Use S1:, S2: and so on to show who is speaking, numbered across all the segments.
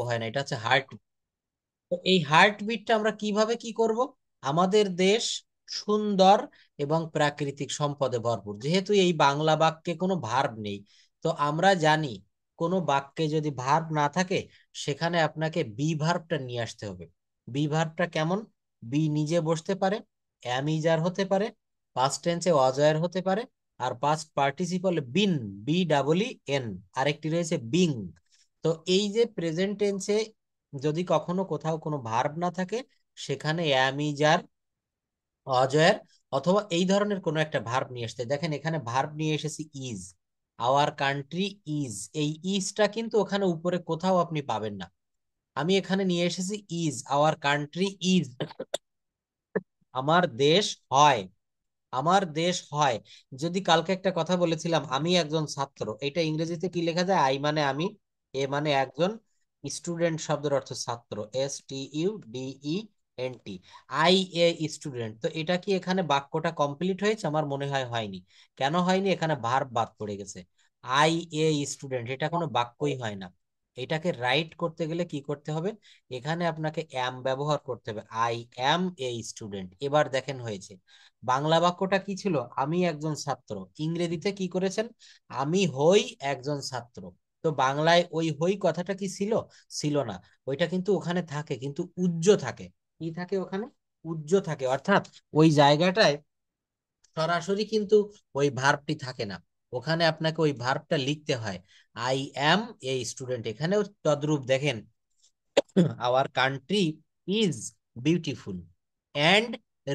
S1: হয় না, এটা হচ্ছে হার্ট। তো এই হার্টবিটটা আমরা কিভাবে কি করব? আমাদের দেশ সুন্দর এবং প্রাকৃতিক সম্পদে ভরপুর, যেহেতু এই বাংলা বাক্যে কোনো ভার্ব নেই, তো আমরা জানি কোনো বাক্যে যদি ভার্ব না থাকে সেখানে আপনাকে বি ভার্বটা নিয়ে আসতে হবে। বি ভার্বটা কেমন? বি নিজে বসতে পারে, অ্যামিজার হতে পারে, পাস্ট টেন্সে অজয়ের হতে পারে, আর পাস্ট পার্টিসিপলে বিন, বি ডাবল ই এন, আরেকটি রয়েছে বিং। তো এই যে প্রেজেন্ট টেন্সে যদি কখনো কোথাও কোনো ভার্ব না থাকে, সেখানে অ্যাম ইজ আর অজয়ের অথবা এই ধরনের কোনো একটা ভার্ব নিয়ে আসতে। দেখেন এখানে ভার্ব নিয়ে এসেছি ইজ, আওয়ার কান্ট্রি ইজ। এই ইজটা কিন্তু ওখানে উপরে কোথাও আপনি পাবেন না। আমি এখানে নিয়ে এসেছি ইজ, আওয়ার কান্ট্রি ইজ, আমার দেশ হয়, আমার দেশ হয়। যদি কালকে একটা কথা বলেছিলাম আমি একজন ছাত্র, এটা ইংরেজিতে কি লেখা যায়? আই মানে আমি, এ মানে একজন, স্টুডেন্ট শব্দের অর্থ ছাত্র, STUDENT, আই এ স্টুডেন্ট। তো এটা কি এখানে বাক্যটা কমপ্লিট হয়েছে? আমার মনে হয় হয়নি। কেন হয়নি? এখানে ভার্ব বাদ পড়ে গেছে। আই এ স্টুডেন্ট এটা কোনো বাক্যই হয় না। এটাকে রাইট করতে গেলে কি করতে হবে? এখানে আপনাকে অ্যাম ব্যবহার করতে হবে, আই অ্যাম এ স্টুডেন্ট। এবার দেখেন হয়েছে। বাংলা বাক্যটা কি ছিল? আমি একজন ছাত্র। ইংরেজিতে কি করেছেন? আমি হই একজন ছাত্র। তো বাংলায় ওই হই কথাটা কি ছিল? ছিল না। ওইটা কিন্তু ওখানে থাকে, কিন্তু উজ্জ থাকে। কি থাকে ওখানে? উজ্জ থাকে, অর্থাৎ ওই জায়গাটায় সরাসরি কিন্তু ওই ভার্বটি থাকে না। ওখানে আপনাকে ওই ভার্বটা লিখতে হয়। আই অ্যাম এ স্টুডেন্ট, এখানেও তদ্রূপ দেখেন, our country is beautiful and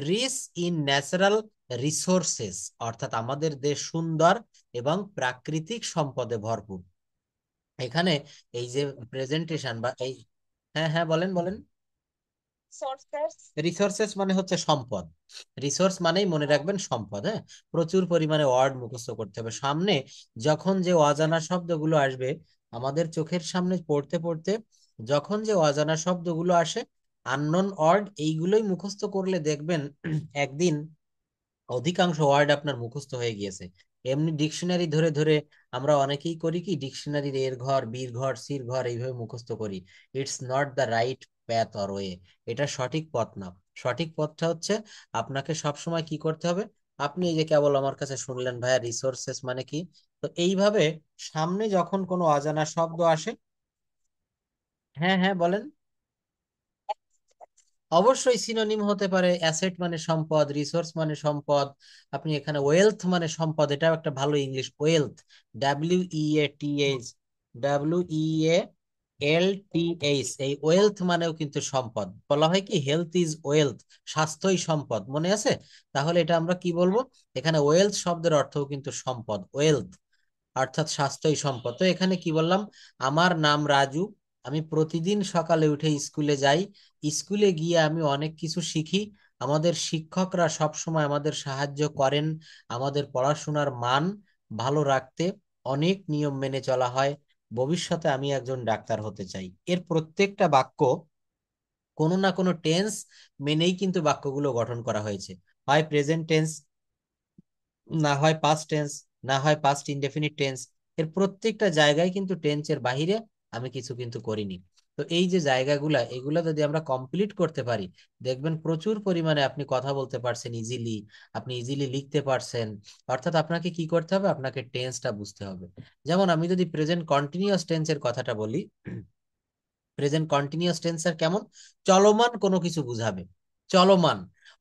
S1: rich in natural resources, অর্থাৎ আমাদের দেশ সুন্দর এবং প্রাকৃতিক সম্পদে ভরপুর। এখানে এই যে প্রেজেন্টেশন বা এই, হ্যাঁ হ্যাঁ বলেন বলেন। রিসোর্সেস মানে হচ্ছে সম্পদ। রিসোর্স মানেই মনে রাখবেন সম্পদ। হ্যাঁ, প্রচুর পরিমাণে ওয়ার্ড মুখস্থ করতে হবে। সামনে যখন যে অজানা শব্দগুলো আসবে আমাদের চোখের সামনে পড়তে পড়তে, যখন যে অজানা শব্দগুলো আসে, আননোন ওয়ার্ড, এইগুলোই মুখস্থ করলে দেখবেন একদিন অধিকাংশ ওয়ার্ড আপনার মুখস্থ হয়ে গিয়েছে। এমনি ডিকশনারি ধরে ধরে আমরা অনেকেই করি কি, ডিকশনারির এর ঘর, বীর ঘর, সির ঘর এইভাবে মুখস্থ করি। It's not the right path or way. এটা সঠিক পথ না। সঠিক পথটা হচ্ছে আপনাকে সবসময় কি করতে হবে? আপনি এই যে কেবল আমার কাছে শুনলেন ভাইয়া রিসোর্সেস মানে কি, তো এইভাবে সামনে যখন কোনো অজানা শব্দ আসে, হ্যাঁ হ্যাঁ বলেন। অবশ্যই সিনোনিম হতে পারে, অ্যাসেট মানে সম্পদ, রিসোর্স মানে সম্পদ। আপনি এখানে ওয়েলথ মানে সম্পদ, এটাও একটা ভালো ইংলিশ, ওয়েলথ, WEATH, WEALTH, এই ওয়েলথ মানেও কিন্তু সম্পদ। বলা হয় কি হেলথ ইজ ওয়েলথ, স্বাস্থ্যই সম্পদ, মনে আছে? তাহলে এটা আমরা কি বলবো? এখানে ওয়েলথ শব্দের অর্থও কিন্তু সম্পদ, ওয়েলথ অর্থাৎ স্বাস্থ্যই সম্পদ। তো এখানে কি বললাম? আমার নাম রাজু, আমি প্রতিদিন সকালে উঠে স্কুলে যাই, স্কুলে গিয়ে আমি অনেক কিছু শিখি, আমাদের শিক্ষকরা সব সময় আমাদের সাহায্য করেন আমাদের পড়াশোনার মান ভালো রাখতে, অনেক নিয়ম মেনে চলা হয়, ভবিষ্যতে আমি একজন ডাক্তার হতে চাই। এর প্রত্যেকটা বাক্য কোনো না কোনো টেন্স মেনেই কিন্তু বাক্যগুলো গঠন করা হয়েছে। হয় প্রেজেন্ট টেন্স, না হয় পাস্ট টেন্স, না হয় পাস্ট ইনডেফিনিট টেন্স। এর প্রত্যেকটা জায়গায় কিন্তু টেন্সের বাহিরে আমি কিছু কিন্তু করিনি। তো এই যে জায়গাগুলা, এগুলা যদি আমরা কমপ্লিট করতে পারি, দেখবেন প্রচুর পরিমাণে আপনি কথা বলতে পারছেন ইজিলি, আপনি ইজিলি লিখতে পারছেন। অর্থাৎ আপনাকে কি করতে হবে? আপনাকে টেন্সটা বুঝতে হবে। যেমন আমি যদি প্রেজেন্ট কন্টিনিউয়াস টেন্সের কথাটা বলি, প্রেজেন্ট কন্টিনিউয়াস টেন্সের কেমন? চলমান কোনো কিছু বুঝাবে, চলমান,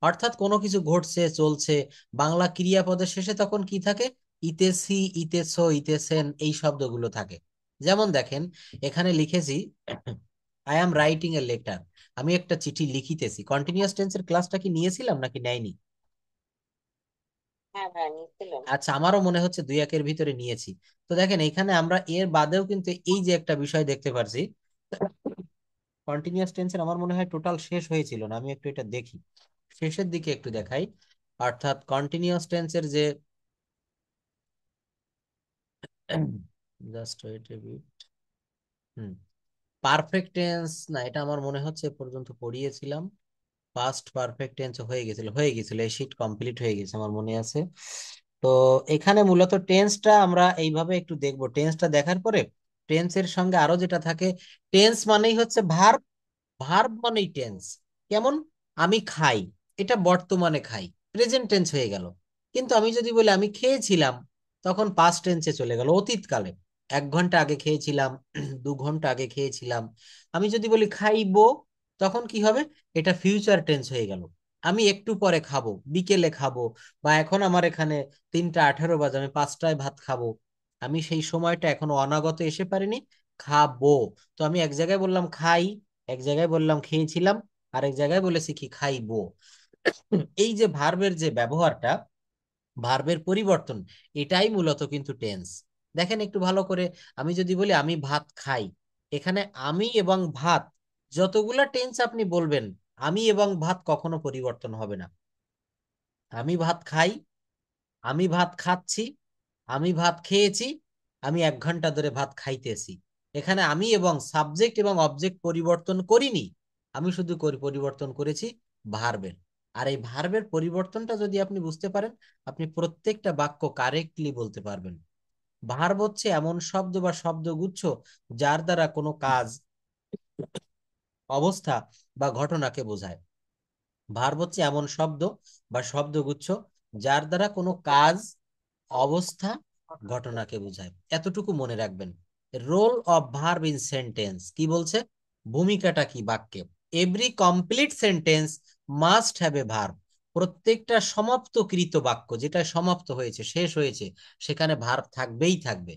S1: অর্থাৎ কোনো কিছু ঘটছে, চলছে। বাংলা ক্রিয়াপদের শেষে তখন কি থাকে? ইতেছি, ইতেছো, ইতেছেন, এই শব্দগুলো থাকে। যেমন দেখেন এখানে লিখেছি I am writing a letter, আমি একটা চিঠি লিখিতেছি। কন্টিনিউয়াস টেন্সের ক্লাসটা কি নিয়েছিলাম নাকি নেয়নি?
S2: হ্যাঁ হ্যাঁ, নিচ্ছিলাম।
S1: আচ্ছা, আমারও মনে হচ্ছে দুই একের ভিতরে নিয়েছি। তো দেখেন এখানে আমরা এর বাদেও কিন্তু এই যে একটা বিষয় দেখতে পারছি, কন্টিনিউয়াস টেন্সের আমার মনে হয় টোটাল শেষ হয়েছিল না, আমি একটু এটা দেখি, শেষের দিকে একটু দেখাই। অর্থাৎ কন্টিনিউয়াস টেন্সের যে just wait a bit, hmm, perfect tense না, এটা আমার মনে হচ্ছে এ পর্যন্ত পড়িয়েছিলাম। পাস্ট পারফেক্ট টেন্স হয়ে গেছিল, এই শীট কমপ্লিট হয়ে গেছে আমার মনে আছে। তো এখানে মূলত টেন্সটা আমরা এইভাবে একটু দেখবো, টেন্সটা দেখার পরে টেন্সের সঙ্গে আরো যেটা থাকে, টেন্স মানেই হচ্ছে ভার্ব, ভার্ব মানেই টেন্স। কেমন, আমি খাই, এটা বর্তমানে খাই, প্রেজেন্ট টেন্স হয়ে গেল। কিন্তু আমি যদি বলি আমি খেয়েছিলাম, তখন পাস্ট টেন্সে চলে গেল, অতীতকালে। 1 ঘন্টা আগে খেয়েছিলাম, 2 ঘন্টা আগে খেয়েছিলাম। আমি যদি বলি খাইবো, তখন কি হবে, এটা ফিউচার টেন্স হয়ে গেল। আমি একটু পরে খাবো, বিকেলে খাবো, বা এখন আমার এখানে 3টা 18 বাজে, আমি 5টায় ভাত খাবো। আমি সেই সময়টা এখনো অনাগত এসে পারিনি, খাবো। তো আমি এক জায়গায় বললাম খাই, এক জায়গায় বললাম খেয়েছিলাম, আর এক জায়গায় বলেছি কি খাইবো। এই যে ভার্বের যে ব্যবহারটা, ভার্বের পরিবর্তন, এটাই মূলত কিন্তু টেন্স। দেখেন একটু ভালো করে, আমি যদি বলি আমি ভাত খাই, এখানে আমি এবং ভাত, যতগুলা টেন্স আপনি বলবেন, আমি এবং ভাত কখনো পরিবর্তন হবে না। আমি ভাত খাই, আমি ভাত খাচ্ছি, আমি ভাত খেয়েছি, আমি 1 ঘন্টা ধরে ভাত খাইতেছি। এখানে আমি এবং সাবজেক্ট এবং অবজেক্ট পরিবর্তন করিনি, আমি শুধু পরিবর্তন করেছি ভার্বের। আর এই ভার্বের পরিবর্তনটা যদি আপনি বুঝতে পারেন, আপনি প্রত্যেকটা বাক্য কারেক্টলি বলতে পারবেন। ভার্ব হচ্ছে এমন শব্দ বা শব্দগুচ্ছ যার দ্বারা কোনো কাজ, অবস্থা বা ঘটনাকে বোঝায়। ভার্ব হচ্ছে এমন শব্দ বা শব্দগুচ্ছ যার দ্বারা কোনো কাজ, অবস্থা, ঘটনাকে বোঝায়। এতটুকু মনে রাখবেন। Role of verb in sentence কি বলছে, ভূমিকাটা কি বাক্যে। Every complete sentence must have a verb. প্রত্যেকটা সমাপ্তকৃত বাক্য, যেটা সমাপ্ত হয়েছে, শেষ হয়েছে, সেখানে ভার্ব থাকবেই থাকবে।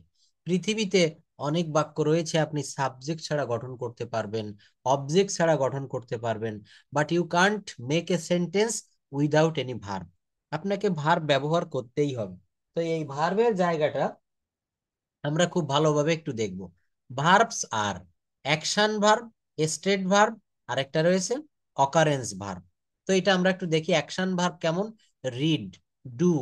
S1: পৃথিবীতে অনেক বাক্য রয়েছে আপনি সাবজেক্ট ছাড়া গঠন করতে পারবেন, অবজেক্ট ছাড়া গঠন করতে পারবেন, but you can't make a sentence without any verb. আপনাকে ভার্ব ব্যবহার করতেই হবে। তো এই ভার্বের জায়গাটা আমরা খুব ভালোভাবে একটু দেখব। Verbs are action verb, state verb, আর একটা রয়েছে অকারেন্স ভার্ব। তো এটা আমরা একটু দেখি অ্যাকশন ভার্ব কেমন। রিড, ডু,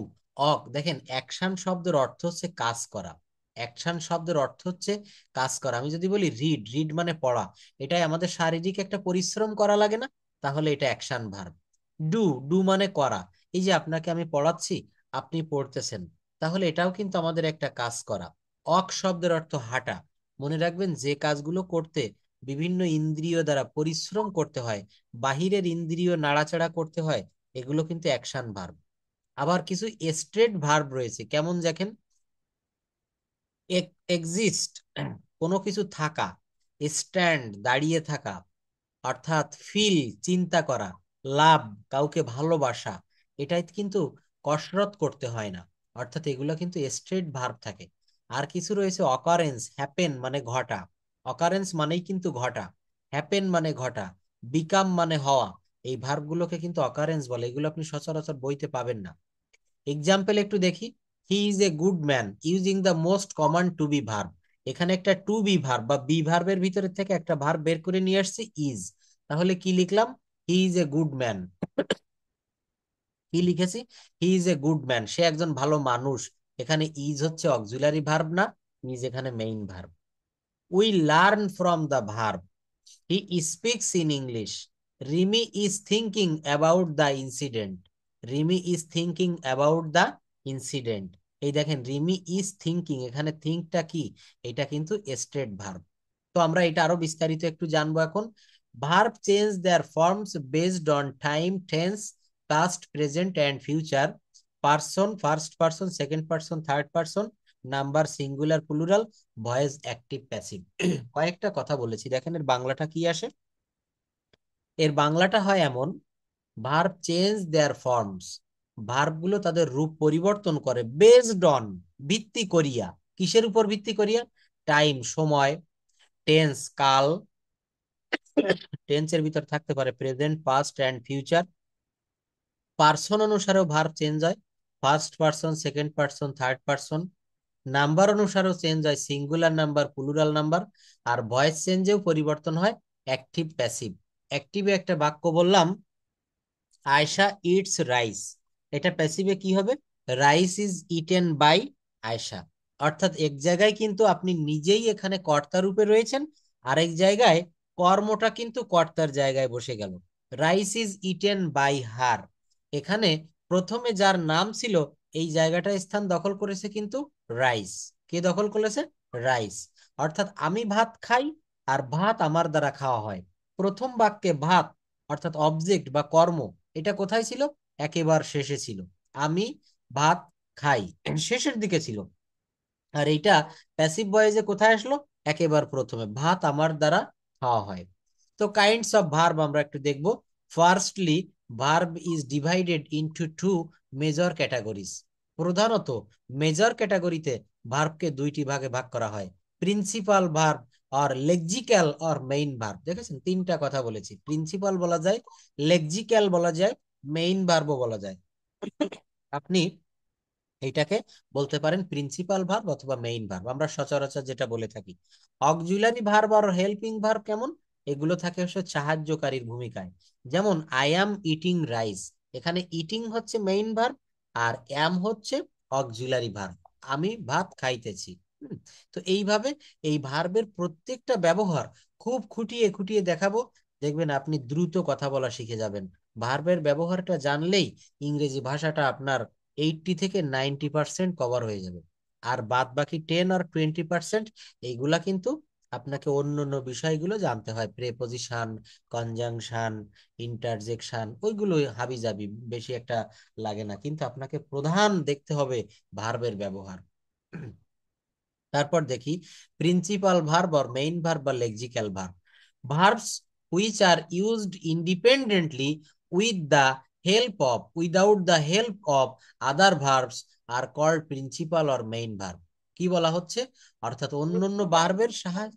S1: অক। দেখেন অ্যাকশন শব্দের অর্থ হচ্ছে কাজ করা। অ্যাকশন শব্দের অর্থ হচ্ছে কাজ করা। আমি যদি বলি রিড, রিড মানে পড়া, এটাই আমাদের শারীরিক একটা পরিশ্রম করা লাগে না, তাহলে এটা অ্যাকশন ভার্ব। ডু, ডু মানে করা। এই যে আপনাকে আমি পড়াচ্ছি, আপনি পড়তেছেন, তাহলে এটাও কিন্তু আমাদের একটা কাজ করা। অক শব্দের অর্থ হাঁটা। মনে রাখবেন যে কাজগুলো করতে বিভিন্ন ইন্দ্রিয় দ্বারা পরিশ্রম করতে হয়, বাহিরের ইন্দ্রিয় নাড়াচাড়া করতে হয়, এগুলো কিন্তু অ্যাকশন ভার্ব। আবার কিছু স্ট্রেট ভার্ব রয়েছে, কেমন দেখেন, এক্সিস্ট কোনো কিছু থাকা, স্ট্যান্ড দাঁড়িয়ে থাকা, অর্থাৎ ফিল চিন্তা করা, লাভ কাউকে ভালোবাসা, এটাই কিন্তু কসরত করতে হয় না। অর্থাৎ এগুলো কিন্তু স্ট্রেট ভার্ব থাকে। আর কিছু রয়েছে অকারেন্স, হ্যাপেন মানে ঘটা, অকারেন্স মানেই কিন্তু ঘটা, হ্যাপেন মানে ঘটা, বিকাম মানে হওয়া। এই ভার্বগুলোকে কিন্তু অকারেন্স বলে, এগুলো আপনি সচরাচর বইতে পাবেন না। এক্সাম্পল একটু দেখি, he is a good man using the most common to be verb. এখানে একটা টু বি ভার্ব বা বি ভার্বের ভিতরে থেকে একটা ভার্ব বের করে নিয়ে আসছে, ইজ। তাহলে কি লিখলাম, he is a good man. কি লিখেছি, he is a good man, সে একজন ভালো মানুষ। এখানে ইজ হচ্ছে অক্সিলারি ভার্ব না, ইজ এখানে main verb. We learn from the verb, he speaks in English, Rimi is thinking about the incident, Rimi is thinking about the incident. এই দেখেন রিমি ইজ থিঙ্কিং, এখানে থিঙ্কটা কি, এটা কিন্তু স্ট্রেট ভার্ব। তো আমরা এটা আরো বিস্তারিত একটু জানবো এখন। Verb change their forms based on time, tense, past, present and future, person first person, second person third person, number singular plural, voice active passive. কয়েকটা কথা বলেছি, দেখেন এর বাংলাটা কি আসে। এর বাংলাটা হয় এমন, verb change their forms, verb গুলো তাদের রূপ পরিবর্তন করে, বেসড অন ভিত্তি করিয়া, কিসের উপর ভিত্তি করিয়া, টাইম সময়, টেন্স কাল, টেন্সের ভিতর থাকতে পারে present, past and future, person অনুসারেও ভার্ব চেঞ্জ হয়, first person, second person, third person, number অনুসারেও চেঞ্জ হয়, সিঙ্গুলার নাম্বার, প্লুরাল নাম্বার, আর ভয়েস চেঞ্জেও পরিবর্তন হয়, অ্যাক্টিভ প্যাসিভ। অ্যাক্টিভে একটা বাক্য বললাম, আয়শা ইটস রাইস, এটা প্যাসিভে কি হবে, rice is eaten by Ayesha. অর্থাৎ এক জায়গায় কিন্তু আপনি নিজেই এখানে কর্তা রূপে রয়েছেন, আরেক জায়গায় কর্মটা কিন্তু কর্তার জায়গায় বসে গেল, rice is eaten by her. এখানে প্রথমে যার নাম ছিল, এই জায়গাটা স্থান দখল করেছে কিন্তু রাইস। কে দখল করেছে, রাইস। অর্থাৎ আমি ভাত খাই আর ভাত আমার দ্বারা খাওয়া হয়। প্রথম বাক্যে ভাত অর্থাৎ অবজেক্ট বা কর্ম, এটা কোথায় ছিল? একেবারে শেষে ছিল। আমি ভাত খাই শেষের দিকে ছিল। আর এইটা প্যাসিভ ভয়েসে কোথায় আসলো? একেবারে প্রথমে, ভাত আমার দ্বারা খাওয়া হয়। তো কাইন্ডস অফ ভার্ব আমরা একটু দেখব। Firstly, verb is divided into two major categories. প্রধানত মেজর ক্যাটাগরিতে ভার্বকে দুইটি ভাগে ভাগ করা হয়। প্রিন্সিপাল ভার্ব আর লেক্সিক্যাল আর মেইন ভার্ব। দেখেছেন, তিনটা কথা বলেছি। প্রিন্সিপাল বলা যায়, লেক্সিক্যাল বলা যায়, মেইন ভার্বও বলা যায়। আপনি এইটাকে বলতে পারেন প্রিন্সিপাল ভার্ব অথবা মেইন ভার্ব, আমরা সচরাচর যেটা বলে থাকি। অক্সিলারি ভার্ব আর হেল্পিং ভার্ব কেমন? এগুলো থাকে হচ্ছে সাহায্যকারীর ভূমিকায়। যেমন আই অ্যাম ইটিং রাইস, এখানে ইটিং হচ্ছে মেইন ভার্ব আর অ্যাম হচ্ছে অক্সিলারি ভার্ব, আমি ভাত খাইতেছি। হুম, তো এইভাবে এই ভার্বের প্রত্যেকটা ব্যবহার খুব খুঁটিয়ে খুঁটিয়ে দেখাবো। দেখবেন আপনি দ্রুত কথা বলা শিখে যাবেন। ভার্বের ব্যবহারটা জানলেই ইংরেজি ভাষাটা আপনার 80 থেকে 90% কভার হয়ে যাবে। আর বাদ বাকি 10 আর 20% এইগুলা কিন্তু আপনাকে অন্য অন্য বিষয়গুলো জানতে হয়, প্রেপোজিশন, কনজাংশন, ইন্টারজেকশন, ওইগুলো হাবি জাবি বেশি একটা লাগে না, কিন্তু আপনাকে প্রধান দেখতে হবে ভার্বের ব্যবহার। তারপর দেখি প্রিন্সিপাল ভার্ব আর মেইন ভার্ব বা lexical verb. Verbs which are used independently with the help of without the help of other verbs are called principal or main verb. কি বলা হচ্ছে? অর্থাৎ অন্য অন্য ভার্বের সাহায্য।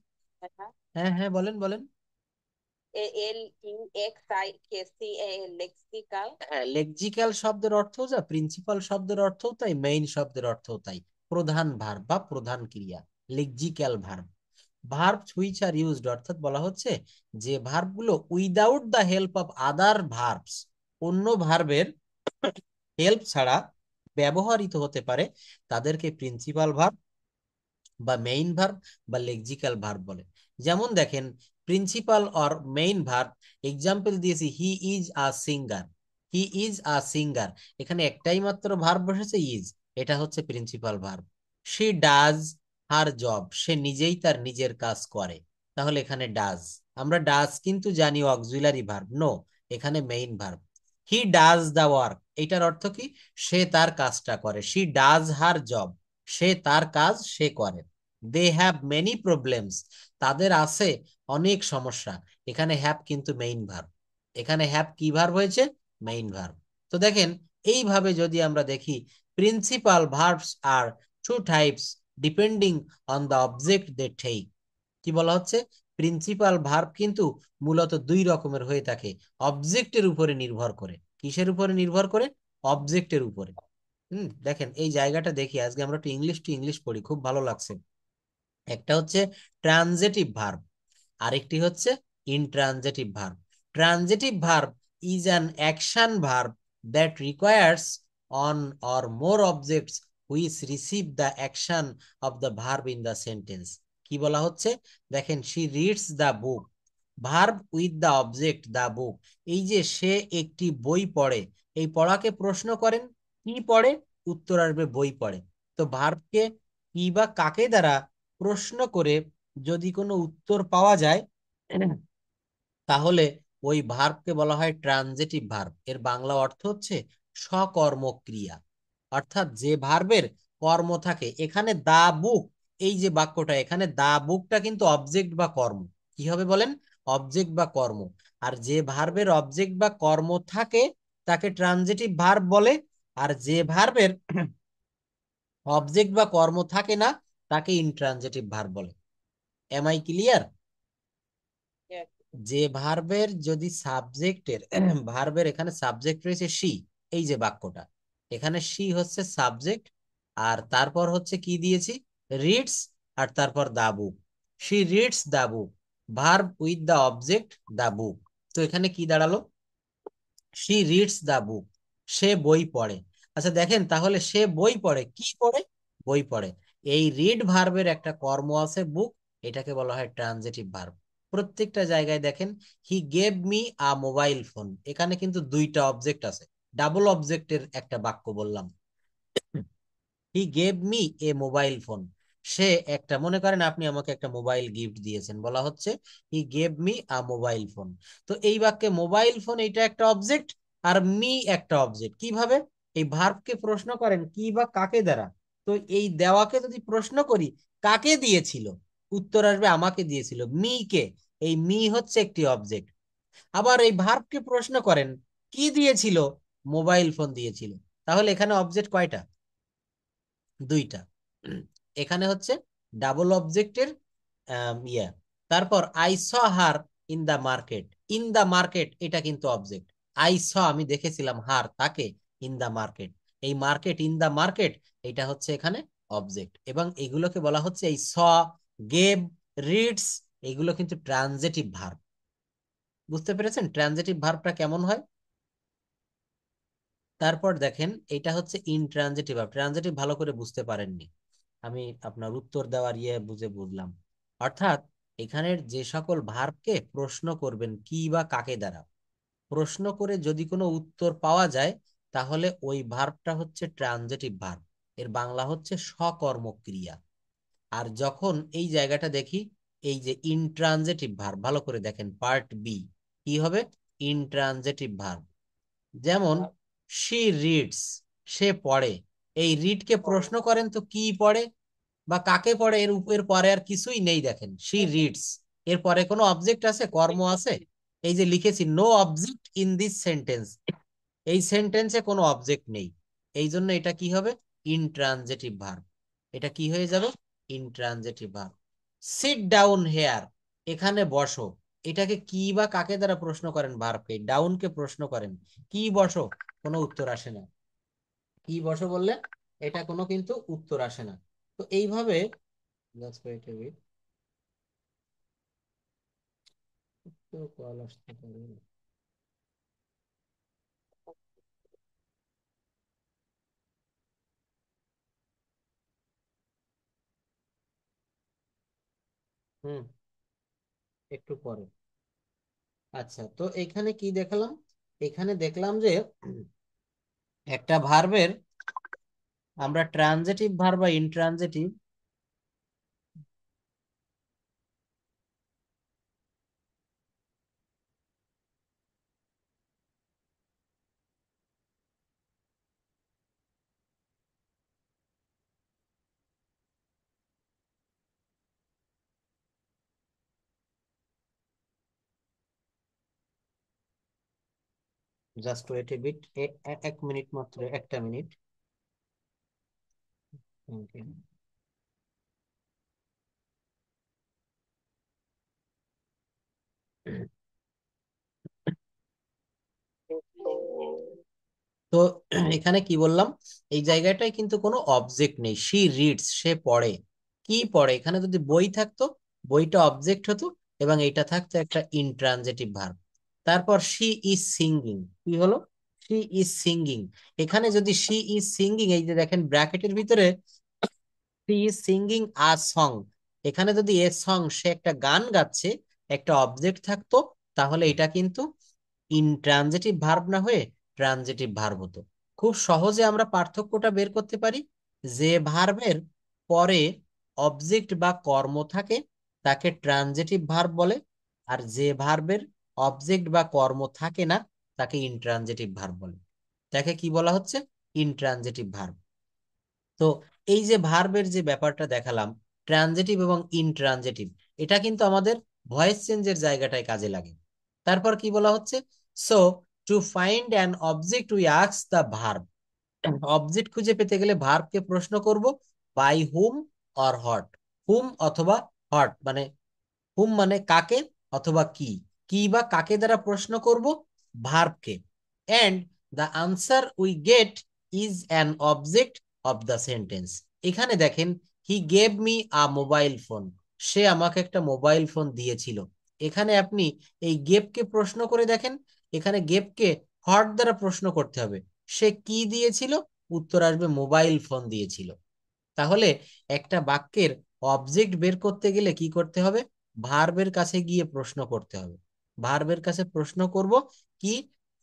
S1: হ্যাঁ হ্যাঁ, বলেন বলেন।
S2: LEXIKCA, lexical.
S1: হ্যাঁ, লেক্সিক্যাল শব্দের অর্থও যা, প্রিন্সিপাল শব্দের অর্থও তাই, মেইন শব্দের অর্থও তাই। প্রধান ভার্ব বা প্রধান ক্রিয়া, lexical verb. Verb which are used অর্থাৎ বলা হচ্ছে যে ভার্ব গুলো without the help of other verbs, অন্য ভার্বের হেল্প ছাড়া ব্যবহৃত হতে পারে, তাদেরকে প্রিন্সিপাল ভার্ব বা মেইন ভার্ব বা লেক্সিক্যাল ভার্ব বলে। যেমন দেখেন, principal or main verb example দিয়েছি, he is a singer. He is a singer, এখানে একটাই মাত্র ভার্ব বসেছে, ইজ, এটা হচ্ছে principal verb. She does her job, সে নিজেই তার নিজের কাজ করে, তাহলে এখানে ডাজ। আমরা ডাজ কিন্তু জানি অক্সিলারি ভার্ব, নো, এখানে main verb. He does the work, এটার অর্থ কি? সে তার কাজটা করে। শি ডাজ হার জব, সে তার কাজ সে করে। দে হ্যাভ মেনি প্রবলেমস, তাদের আছে অনেক সমস্যা, এখানে হ্যাভ কিন্তু মেইন ভার্ব। এখানে হ্যাভ কি ভার্ব হয়েছে? Main verb. তো দেখেন, এইভাবে যদি আমরা দেখি, principal verbs are two types depending on the object they take. কি বলা হচ্ছে? প্রিন্সিপাল ভার্ব কিন্তু মূলত দুই রকমের হয়ে থাকে, অবজেক্টের উপরে নির্ভর করে। কিসের উপরে নির্ভর করে? অবজেক্টের উপরে। দেখেন এই জায়গাটা দেখি, আজকে আমরা একটু ইংলিশ টু ইংলিশ পড়ি, খুব ভালো লাগছে। একটা হচ্ছে ট্রানজেটিভ ভার্ব, আরেকটি হচ্ছে intransitive verb. Transitive verb is an action verb that requires on or more objects which receive the action of the verb in the sentence. কি বলা হচ্ছে? দেখেন, she reads the book, verb with the object the book. এই যে সে একটি বই পড়ে, এই পড়াকে প্রশ্ন করেন, কি পড়ে? উত্তর আসবে বই পড়ে। তো ভার্বকে কি বা কাকে দ্বারা প্রশ্ন করে যদি কোনো উত্তর পাওয়া যায়, তাহলে ওই ভার্বকে বলা হয় ট্রানজিটিভ ভার্ব। এর বাংলা অর্থ হচ্ছে সকর্মক্রিয়া। অর্থাৎ যে ভার্বের কর্ম থাকে, এখানে দা বুক, এই যে বাক্যটা, এখানে দা বুকটা কিন্তু অবজেক্ট বা কর্ম। কি হবে বলেন? অবজেক্ট বা কর্ম। আর যে ভার্বের অবজেক্ট বা কর্ম থাকে তাকে ট্রানজিটিভ ভার্ব বলে। আর যে ভার্বের অবজেক্ট বা কর্ম থাকে না তাকে ইনট্রানজিটিভ ভার্ব বলে। Am I clear? যে ভার্বের যদি সাবজেক্টের ভার্বের এখানে সাবজেক্ট রয়েছে সি, এই যে বাক্যটা, এখানে সি হচ্ছে সাবজেক্ট, আর তারপর হচ্ছে কি দিয়েছি? রিডস, আর তারপর the book. She reads the book, verb with the object the book. তো এখানে কি দাঁড়ালো? শি রিডস দা বুক, সে বই পড়ে। আচ্ছা দেখেন, তাহলে সে বই পড়ে, কি পড়ে? বই পড়ে। এই রিড ভার্বের একটা কর্ম আছে বুক, এটাকে বলা হয় ট্রানজিটিভ ভার্ব। প্রত্যেকটা জায়গায় দেখেন, he gave me a mobile phone, এখানে কিন্তু দুইটা অবজেক্ট আছে, ডাবল অবজেক্টের একটা বাক্য বললাম। He gave me a mobile phone, সে একটা, মনে করেন আপনি আমাকে একটা মোবাইল গিফট দিয়েছেন, বলা হচ্ছে হি gave me a mobile phone. তো এই বাক্যে মোবাইল ফোন এটা একটা অবজেক্ট, আর মি একটা অবজেক্ট। কিভাবে? এই ভার্বকে প্রশ্ন করেন কি বা কাকে দ্বারা। তো এই দেওয়াকে যদি প্রশ্ন করি কাকে দিয়েছিল, উত্তর আসবে আমাকে দিয়েছিল। মি কে, এই মি হচ্ছে একটি অবজেক্ট। আবার এই ভার্বকে প্রশ্ন করেন কি দিয়েছিল, মোবাইল ফোন দিয়েছিল। তাহলে এখানে অবজেক্ট কয়টা? দুইটা। এখানে হচ্ছে ডাবল অবজেক্টের ইয়া। তারপর I saw her in the market, in the market এটা কিন্তু অবজেক্ট। আই স আমি দেখেছিলাম, হার তাকে, ইন দা মার্কেট, এই মার্কেট, ইন দা মার্কেট এটা হচ্ছে এখানে অবজেক্ট। এবং এগুলোকে বলা হচ্ছে এই স, গেভ, রিডস, এগুলো কিন্তু ট্রানজিটিভ ভার্ব। বুঝতে পেরেছেন ট্রানজিটিভ ভার্বটা কেমন হয়? তারপর দেখেন এটা হচ্ছে ইনট্রানজিটিভ ভার্ব। ট্রানজিটিভ ভালো করে বুঝতে পারেননি, আমি আপনার উত্তর দেওয়ার ইয়ে বুঝে বুঝলাম। অর্থাৎ এখানের যে সকল ভার্বকে প্রশ্ন করবেন কি বা কাকে দ্বারা, প্রশ্ন করে যদি কোনো উত্তর পাওয়া যায় তাহলে ওই ভার্বটা হচ্ছে ট্রানজিটিভ ভার্ব। এর বাংলা হচ্ছে সকর্মক্রিয়া। আর যখন এই জায়গাটা দেখি, এই যে ইনট্রানজিটিভ ভার্ব, ভালো করে দেখেন পার্ট বি, কি হবে? Intransitive verb. যেমন শি রিডস, সে পড়ে। এই রিড কে প্রশ্ন করেন তো কি পড়ে বা কাকে পড়ে, এর উপর পরে আর কিছুই নেই। দেখেন শি রিডস, এর পরে কোনো অবজেক্ট আছে, কর্ম আছে? এই যে লিখেছি no object in this sentence, এই সেন্টেন্সে কোনো অবজেক্ট নেই। এই জন্য এটা কি হবে? Intransitive verb. এটা কি হয়ে যাবে? Intransitive verb. Sit down here, এখানে বসো, এটাকে কি বা কাকে দ্বারা প্রশ্ন করেন? ভার্বকে, ডাউনকে প্রশ্ন করেন কি বসো, কোনো উত্তর আসে না। কি বসো বললে এটা কোনো কিন্তু উত্তর আসে না। তো এইভাবে জাস্ট ওয়েট এ মিনিট, তো কল আসতে পারে। হুম, একটু পরে। আচ্ছা, তো এখানে কি দেখালাম? এখানে দেখলাম যে একটা ভার্বের আমরা ট্রানজিটিভ ভার্ব বা intransitive, just wait a bit, এক মিনিট মাত্র, একটা মিনিট। Okay. তো এখানে কি বললাম, এই জায়গাটায় কিন্তু কোনো অবজেক্ট নেই। শি রিডস, সে পড়ে। কি পড়ে? এখানে যদি বই থাকতো, বইটা অবজেক্ট হতো, এবং এটা থাকতো একটা ইনট্রানজিটিভ ভার্ব। তারপর শি ইজ সিঙ্গিং, কি হলো? She is singing. এখানে যদি শি ইজ সিঙ্গিং, এই যে দেখেন ব্র্যাকেটের ভিতরে she is singing a song, এখানে যদি এ সং, সে একটা গান গাচ্ছে, একটা অবজেক্ট থাকতো, তাহলে এটা কিন্তু ইনট্রানজিটিভ ভার্ব না হয়ে ট্রানজিটিভ ভার্ব হতো। খুব সহজে আমরা পার্থক্যটা বের করতে পারি। যে ভার্বের পরে অবজেক্ট বা কর্ম থাকে তাকে ট্রানজিটিভ ভার্ব বলে, আর যে ভার্বের অবজেক্ট বা কর্ম থাকে না তাকে ইনট্রানজিটিভ ভার্ব বলে। তাকে কি বলা হচ্ছে? Intransitive verb. তো এই যে ভার্বের যে ব্যাপারটা দেখালাম, ট্রানজিটিভ এবং ইনট্রানজিটিভ, এটা কিন্তু আমাদের ভয়েস চেঞ্জের জায়গাটায় কাজে লাগে। তারপর কি বলা হচ্ছে? So to find an object we ask the verb, object খুঁজে পেতে গেলে ভার্বকে প্রশ্ন করব বাই হুম অর হট। হুম অথবা হট, মানে হুম মানে কাকে, অথবা কি, কি বা কাকে দ্বারা প্রশ্ন করব? ভার্বকে। And the answer we get is an object of the sentence. এখানে দেখেন he gave me a mobile phone, সে আমাকে একটা মোবাইল ফোন দিয়েছিল। এখানে আপনি এই গেভকে প্রশ্ন করে দেখেন, এখানে গেভকে হট দ্বারা প্রশ্ন করতে হবে, সে কি দিয়েছিল, উত্তর আসবে মোবাইল ফোন দিয়েছিল। তাহলে একটা বাক্যের অবজেক্ট বের করতে গেলে কি করতে হবে? ভার্বের কাছে গিয়ে প্রশ্ন করতে হবে। ভার্বের কাছে প্রশ্ন করব কি,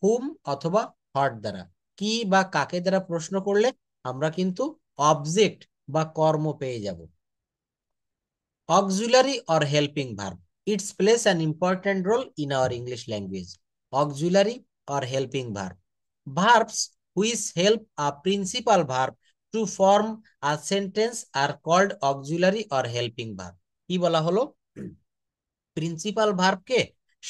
S1: হুম অথবা হট দ্বারা। কি বা কাকে দ্বারা প্রশ্ন করলে আমরা কিন্তু অবজেক্ট বা কর্ম পেয়ে যাব। Auxiliary or helping verb. It plays an important role in our English language. Auxiliary or helping verb. Verbs which help a principal verb to form a sentence are called auxiliary or helping verb. কি বলা হলো? Principal ভার্বকে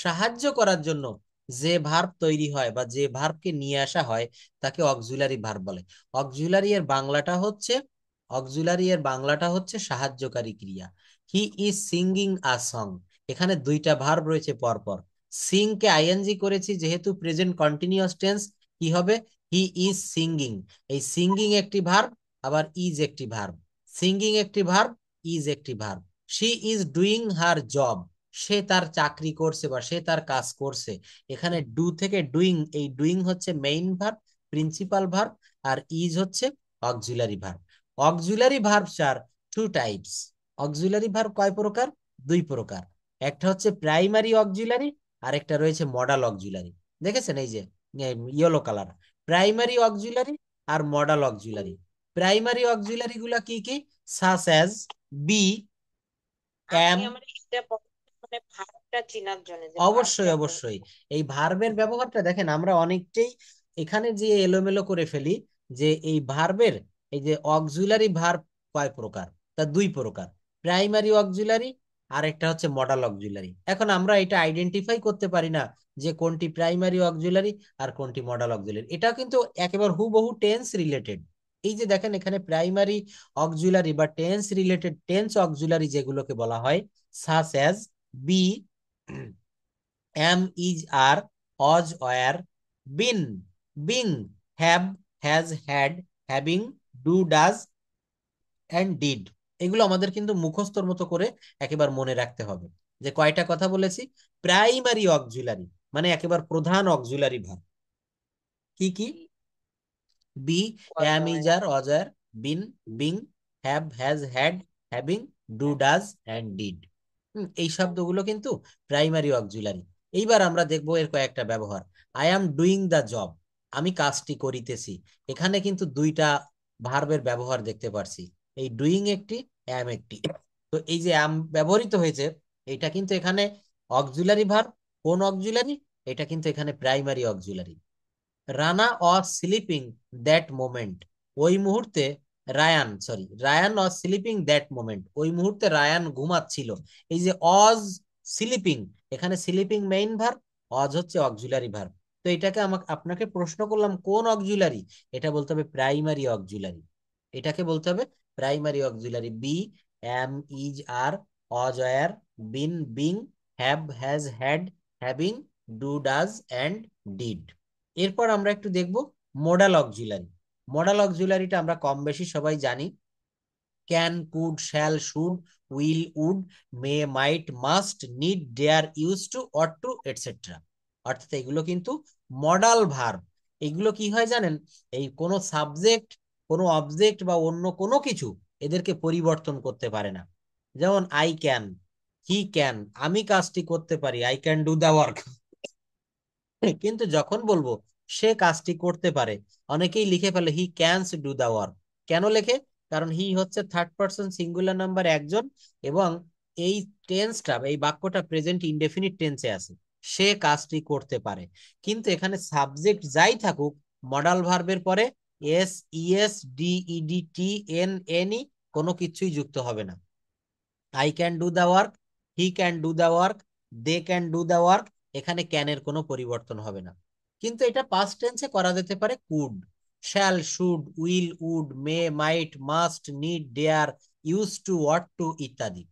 S1: সাহায্য করার জন্য যে verb তৈরি হয় বা যে ভার্বকে নিয়ে আসা হয় তাকে অক্সিলারি ভার্ব বলে। অক্সিলারি এর বাংলাটা হচ্ছে সাহায্যকারী ক্রিয়া। হি ইজ সিঙ্গিং আ সং। এখানে দুইটা ভার্ব রয়েছে পরপর। সিং কে আইএনজি করেছি, যেহেতু প্রেজেন্ট কন্টিনিউয়াস টেন্স, কি হবে? He is singing. এই সিঙ্গিং একটি ভার্ব, আবার ইজ একটি ভার্ব। সিঙ্গিং একটি ভার্ব, ইজ একটি verb. She is doing her job. সে তার চাকরি করছে বা সে তার কাজ করছে। এখানে ডু থেকে ডুইং, এই ডুইং হচ্ছে মেইন ভার্ব, প্রিন্সিপাল ভার্ব, আর ইজ হচ্ছে auxiliary verb. Auxiliary verbs are two types. Auxiliary verb কয় প্রকার? দুই প্রকার। একটা হচ্ছে প্রাইমারি অক্সিলারি, আর একটা রয়েছে মডাল অক্সিলারি। দেখেছেন এই যে ইয়েলো কালার, প্রাইমারি অক্সিলারি আর মডাল অক্সিলারি। প্রাইমারি অক্সিলারি গুলা কি কি? সাস অ্যাজ বি,
S2: আপনি
S1: এম।
S2: আমার এটা মানে ভাবটা চেনার জন্য যে
S1: অবশ্যই
S2: ভাবটা কোন।
S1: অবশ্যই, এই ভার্বের ব্যবহারটা দেখেন আমরা অনেকটাই এখানে যে এলোমেলো করে ফেলি, যে এই ভার্বের এই যে অক্সিলারি ভার্ব কয় প্রকার? তা দুই প্রকার, প্রাইমারি অক্সিলারি আর একটা হচ্ছে মডাল অক্সিলারি। এখন আমরা এটা আইডেন্টিফাই করতে পারি না যে কোনটি প্রাইমারি অক্সিলারি আর কোনটি মডাল অক্সিলারি। এটা কিন্তু একেবারে হুবহু টেন্স রিলেটেড। এই যে দেখেন এখানে প্রাইমারি অক্সিলারি বা টেন্স রিলেটেড টেন্স অক্সিলারি যেগুলোকে বলা হয়, such as be, am, is, are, was, were, been, being, have, has, had, having, do, does, and did। এগুলো আমাদের কিন্তু মুখস্থর মতো করে একেবারে মনে রাখতে হবে। যে কয়টা কথা বলেছি? প্রাইমারি অক্সিলারি মানে একেবারে প্রধান অক্সিলারি ভার্ব কি কি? Be, am, is, are, was, were, been, being, have, has, had, having, do, does, and did। এই শব্দগুলো কিন্তু প্রাইমারি অক্সিলারি। এইবার আমরা দেখবো এর কয়েকটা ব্যবহার। I am doing the job, আমি কাজটি করিতেছি। এখানে কিন্তু দুইটা ভার্বের ব্যবহার দেখতে পারছি, এই ডুইং একটি, অ্যাম একটি। তো এই যে অ্যাম ব্যবহৃত হয়েছে, এটা কিন্তু এখানে অক্সিলারি ভার্ব। কোন অক্সিলারি? এটা কিন্তু এখানে primary auxiliary. Rana was sleeping that moment, ওই মুহূর্তে Ryan was sleeping that moment, ওই মুহূর্তে রায়ান ঘুমাচ্ছিল। এই যে অজ স্লিপিং, এখানে স্লিপিং মেইন ভার্ব, অজ হচ্ছে অক্সিলারি ভার্ব। তো এটাকে আমাকে আপনাকে প্রশ্ন করলাম কোন অক্সিলারি, এটা বলতে হবে প্রাইমারি অক্সিলারি। এটাকে বলতে হবে primary auxiliary. Be, am, is, are, was, were, been, being, have, has, had, having, do, does, and did. এরপর আমরা একটু দেখব মোডাল অক্সিলারি। মোডাল অক্সিলারিটা আমরা কম বেশি সবাই জানি। Can, could, shall, should, will, would, may, might, must, need, dare, use to, ought to, etcetera. অর্থাৎ এগুলো কিন্তু মডাল ভার্ব। এগুলো কি হয় জানেন? এই কোনো সাবজেক্ট, কোনো অবজেক্ট বা অন্য কোনো কিছু এদেরকে পরিবর্তন করতে পারে না। যেমন আই ক্যান, হি ক্যান, আমি কাজটি করতে পারি, I can do the work. কিন্তু যখন বলবো সে কাজটি করতে পারে, অনেকেই লিখে ফেলে হি ক্যানস ডু দা ওয়ার্ক। কেন লেখে? কারণ হি হচ্ছে থার্ড পারসন সিঙ্গুলার নাম্বার একজন, এবং এই টেন্সটা, এই বাক্যটা প্রেজেন্ট ইনডেফিনিট টেন্সে আছে, সে কাজটি করতে পারে। কিন্তু এখানে সাবজেক্ট যাই থাকুক, মডাল ভার্বের পরে S, E S, D, E D, T, N, any কোনো কিছুই যুক্ত হবে না। I can do the work, he can do the work, they can do the work, এখানে ক্যানের কোনো পরিবর্তন হবে না। কিন্তু এটা পাস্ট টেন্সে করা যেতে পারে could, shall, should, will, would, may, might, must, need, dare, use to, ought to ইত্যাদি।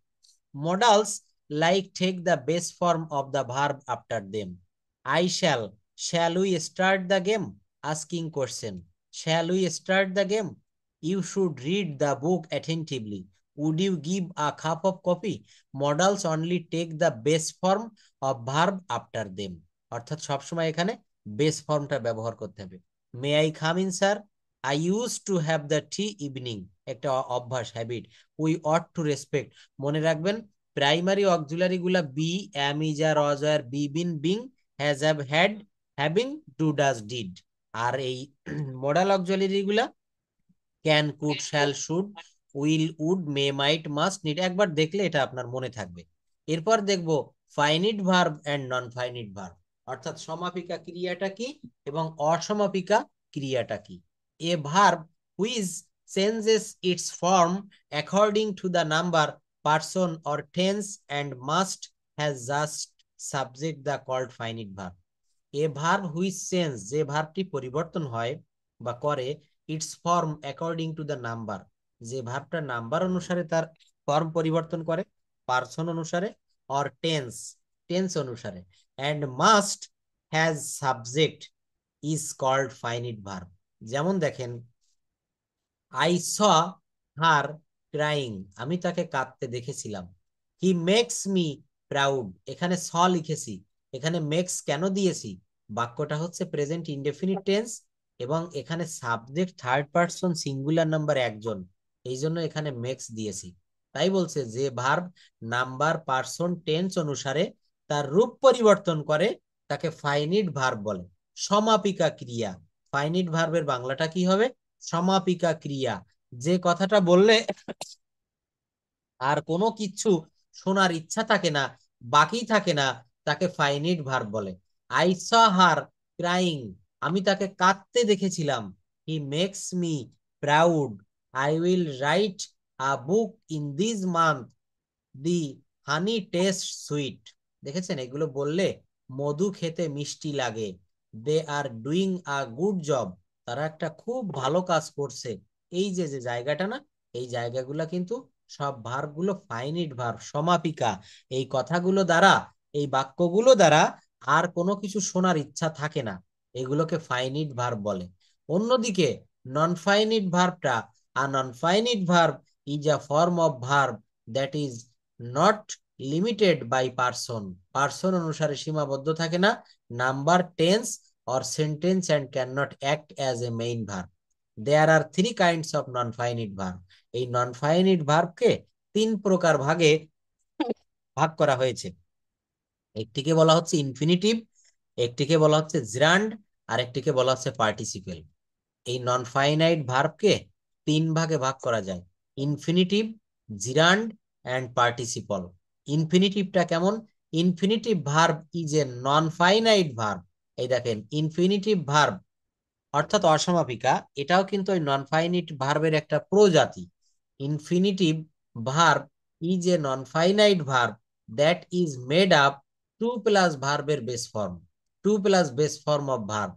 S1: Modals like take the base form of the verb after them. I shall, shall we start the game? Asking question. Shall we start the game? You should read the book attentively. Would you give a cup of coffee? Modals only take the base form of verb after them. অর্থাৎ সবসময় এখানে base ফর্মটা ব্যবহার করতে হবে। May I come in sir? I use to have the tea evening, একটা অভ্যাস, habit. We ought to respect. মনে রাখবেন প্রাইমারি অক্সিলারি গুলা be, am, is, are, was, were, be, been, being, has, have, had, having, do, does, did. আর এই modal auxiliary গুলা can, could, shall, should, will, would, may, might, must, need, একবার দেখলে এটা আপনার মনে থাকবে। এরপর দেখব finite verb and non finite verb, অর্থাৎ সমাপিকা ক্রিয়াটা কি এবং অসমাপিকা ক্রিয়াটা কি। A verb which changes its form according to the number, person or tense and must has just subject the called finite verb. A verb which change, যে ভার্বটি পরিবর্তন হয় বা করে, its form according to the number, যে ভার্বটা number অনুসারে তার ফর্ম পরিবর্তন করে, পার্সন অনুসারে, অর টেন্স, টেন্স অনুসারে, and must has subject is called finite verb. যেমন দেখেন, আই স হার ক্রাইং, আমি তাকে কাঁদতে দেখেছিলাম। হি মেক্স মি প্রাউড, এখানে স লিখেছি, এখানে মেক্স কেন দিয়েছি, বাক্যটা হচ্ছে প্রেজেন্ট ইনডেফিনিট টেন্স এবং এখানে subject third person singular number একজন, এই জন্য এখানে মেক্স দিয়েছি। তাই বলছে যে ভার্ব নাম্বার, পারসন, টেন্স অনুসারে তার রূপ পরিবর্তন করে তাকে ফাইনিট ভার্ব বলে। সমাপিকা ক্রিয়া, ফাইনিট ভার্বের বাংলাটা কি হবে? সমাপিকা ক্রিয়া। যে কথাটা বললে আর কোনো কিছু শোনার ইচ্ছা থাকে না, বাকি থাকে না, তাকে ফাইনিট ভার্ব বলে। আই স হার ক্রাইং, আমি তাকে কাঁদতে দেখেছিলাম। He makes me proud, I will write a book in this month, the honey taste sweet. দেখেছেন, এগুলো বললে মধু খেতে মিষ্টি লাগে। They are doing a good job, তারা একটা খুব ভালো কাজ করছে। এই যে যে জায়গাটা না, এই জায়গাগুলো কিন্তু সব ভার্ব গুলো ফাইনিট ভার্ব, সমাপিকা। এই কথাগুলো দ্বারা, এই বাক্যগুলো দ্বারা আর কোনো কিছু শোনার ইচ্ছা থাকে না, এগুলোকে ফাইনিট ভার্ব বলে। অন্যদিকে নন ফাইনিট ভার্বটা, আর non finite verb is a form of verb that is not limited by person, person অনুসারে সীমাবদ্ধ থাকে না, number, tense or sentence and cannot act as a main verb. There are three kinds of non-finite verb. এই non-finite verb কে তিন প্রকার ভাগে ভাগ করা হয়েছে। একটিকে বলা হচ্ছে ইনফিনিটিভ, একটিকে বলা হচ্ছে জিরান্ড, আর একটিকে বলা হচ্ছে পার্টিসিপেল। এই নন ফাইনাইট ভার্বকে তিন ভাগে ভাগ করা যায়: ইনফিনিটিভ, জিরান্ড অ্যান্ড পার্টিসিপল। ইনফিনিটিভটা কেমন? Infinitive verb is a non finite verb. এই দেখেন, ইনফিনিটিভ ভার্ব অর্থাৎ অসমাপিকা, এটাও কিন্তু ওই নন ফাইনিট ভার্বের একটা প্রজাতি। Infinitive verb is a non finite verb that is made up to plus ভার্বের base form, to plus base form of verb.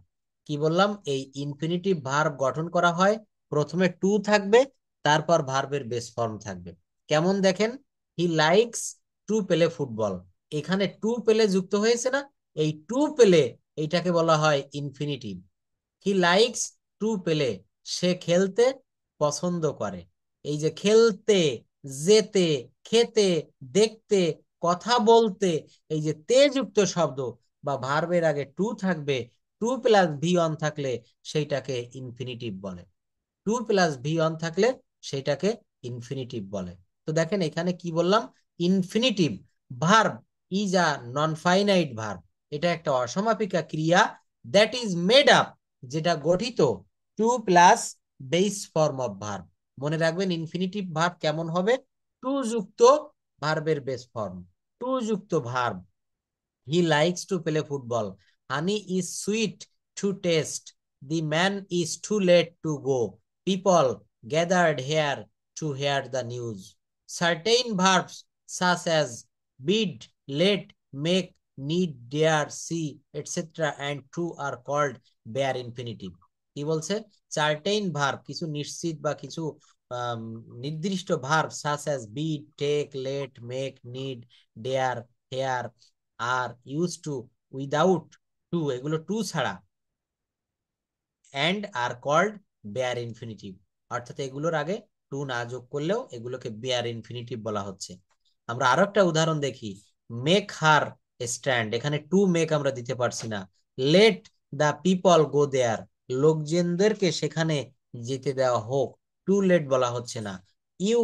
S1: কি বললাম? এই ইনফিনিটিভ ভার্ব গঠন করা হয়, প্রথমে টু থাকবে, তারপর ভার্বের বেস ফর্ম থাকবে। কেমন দেখেন, he likes to play football, এখানে টু প্লে যুক্ত হয়েছে না, এই টু প্লে এইটাকে বলা হয় infinitive. He likes to play, সে খেলতে পছন্দ করে। এই যে খেলতে, যেতে, খেতে, দেখতে, কথা বলতে, এই যে তে যুক্ত শব্দ বা ভার্বের আগে টু থাকবে, টু প্লাস ভি অন থাকলে সেইটাকে ইনফিনিটিভ বলে। টু প্লাস ভি অন থাকলে সেটাকে ইনফিনিটিভ বলে। তো দেখেন এখানে কি বললাম, infinitive verb is a non finite verb, এটা একটা অসমাপিকা ক্রিয়া, দ্যাট ইজ মেড আপ, যেটা গঠিত, to plus base form of verb. মনে রাখবেন ইনফিনিটিভ ভার্ব কেমন হবে? টু যুক্ত ভার্বের বেস ফর্ম, টু যুক্ত verb. He likes to play football. Honey is sweet to taste. The man is too late to go. People gathered here to hear the news. Certain verbs such as bid, let, make, need, dare, see, etc. and to are called bare infinitive. কি বলছে? চার্টেইন verb, কিছু নিশ্চিত বা কিছু নির্দিষ্ট verb, such as bid, take, let, make, need, dare, hear, আর use to, without to, এগুলো to ছাড়া, and are called bare infinitive, অর্থাৎ এগুলোর আগে টু না যোগ করলেও এগুলোকে বেয়ার ইনফিনিটিভ বলা হচ্ছে। আমরা আরো একটা উদাহরণ দেখি, মেক হার স্ট্যান্ড, এখানে টু মেক আমরা দিতে পারছি না। লেট দা পিপল গো দেয়ার, লোকজনদেরকে সেখানে যেতে দেওয়া হোক, টু লেট বলা হচ্ছে না। You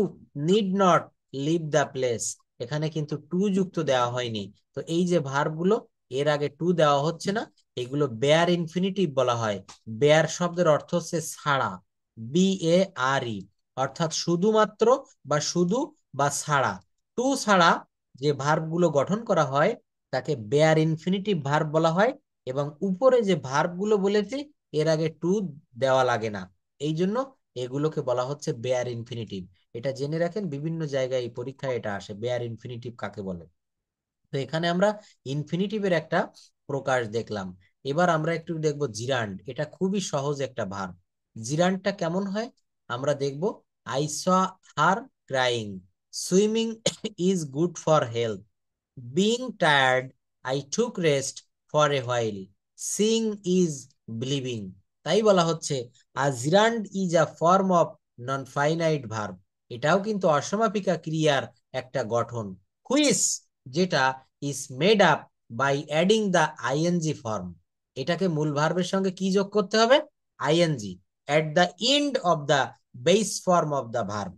S1: need not leave the place, এখানে কিন্তু টু যুক্ত দেওয়া হয়নি। তো এই যে ভার্ব গুলো এর আগে টু দেওয়া হচ্ছে না, এগুলো বেয়ার ইনফিনিটিভ বলা হয়। বেয়ার শব্দের অর্থ হচ্ছে ছাড়া, বি এ আর ই। অর্থাৎ শুধুমাত্র বা শুধু বা ছাড়া, টু ছাড়া যে ভার্বগুলো গঠন করা হয় তাকে বেয়ার ইনফিনিটিভ ভার্ব বলা হয়। এবং উপরে যে ভার্বগুলো বলেছি এর আগে টু দেওয়া লাগে না, এই জন্য এগুলোকে বলা হচ্ছে বেয়ার ইনফিনিটিভ। এটা জেনে রাখেন, বিভিন্ন জায়গায় এই পরীক্ষায় এটা আসে, বেয়ার ইনফিনিটিভ কাকে বলে। তো এখানে আমরা ইনফিনিটিভের একটা প্রকাশ দেখলাম। এবার আমরা একটু দেখবো জিরান্ড। এটা খুবই সহজ একটা ভার্ব। জিরান্ডটা কেমন হয় আমরা দেখব। I saw her crying, swimming is good for health, being tired I took rest for a while, sing is believing. তাই বলা হচ্ছে a gerund is a form of non finite verb. এটাও কিন্তু অসমাপিকা ক্রিয়ার একটা গঠন, হুইস, যেটা is made up by adding the ING form. এটাকে মূল ভার্বের সঙ্গে কি যোগ করতে হবে? ING at the end of the base form of the verb.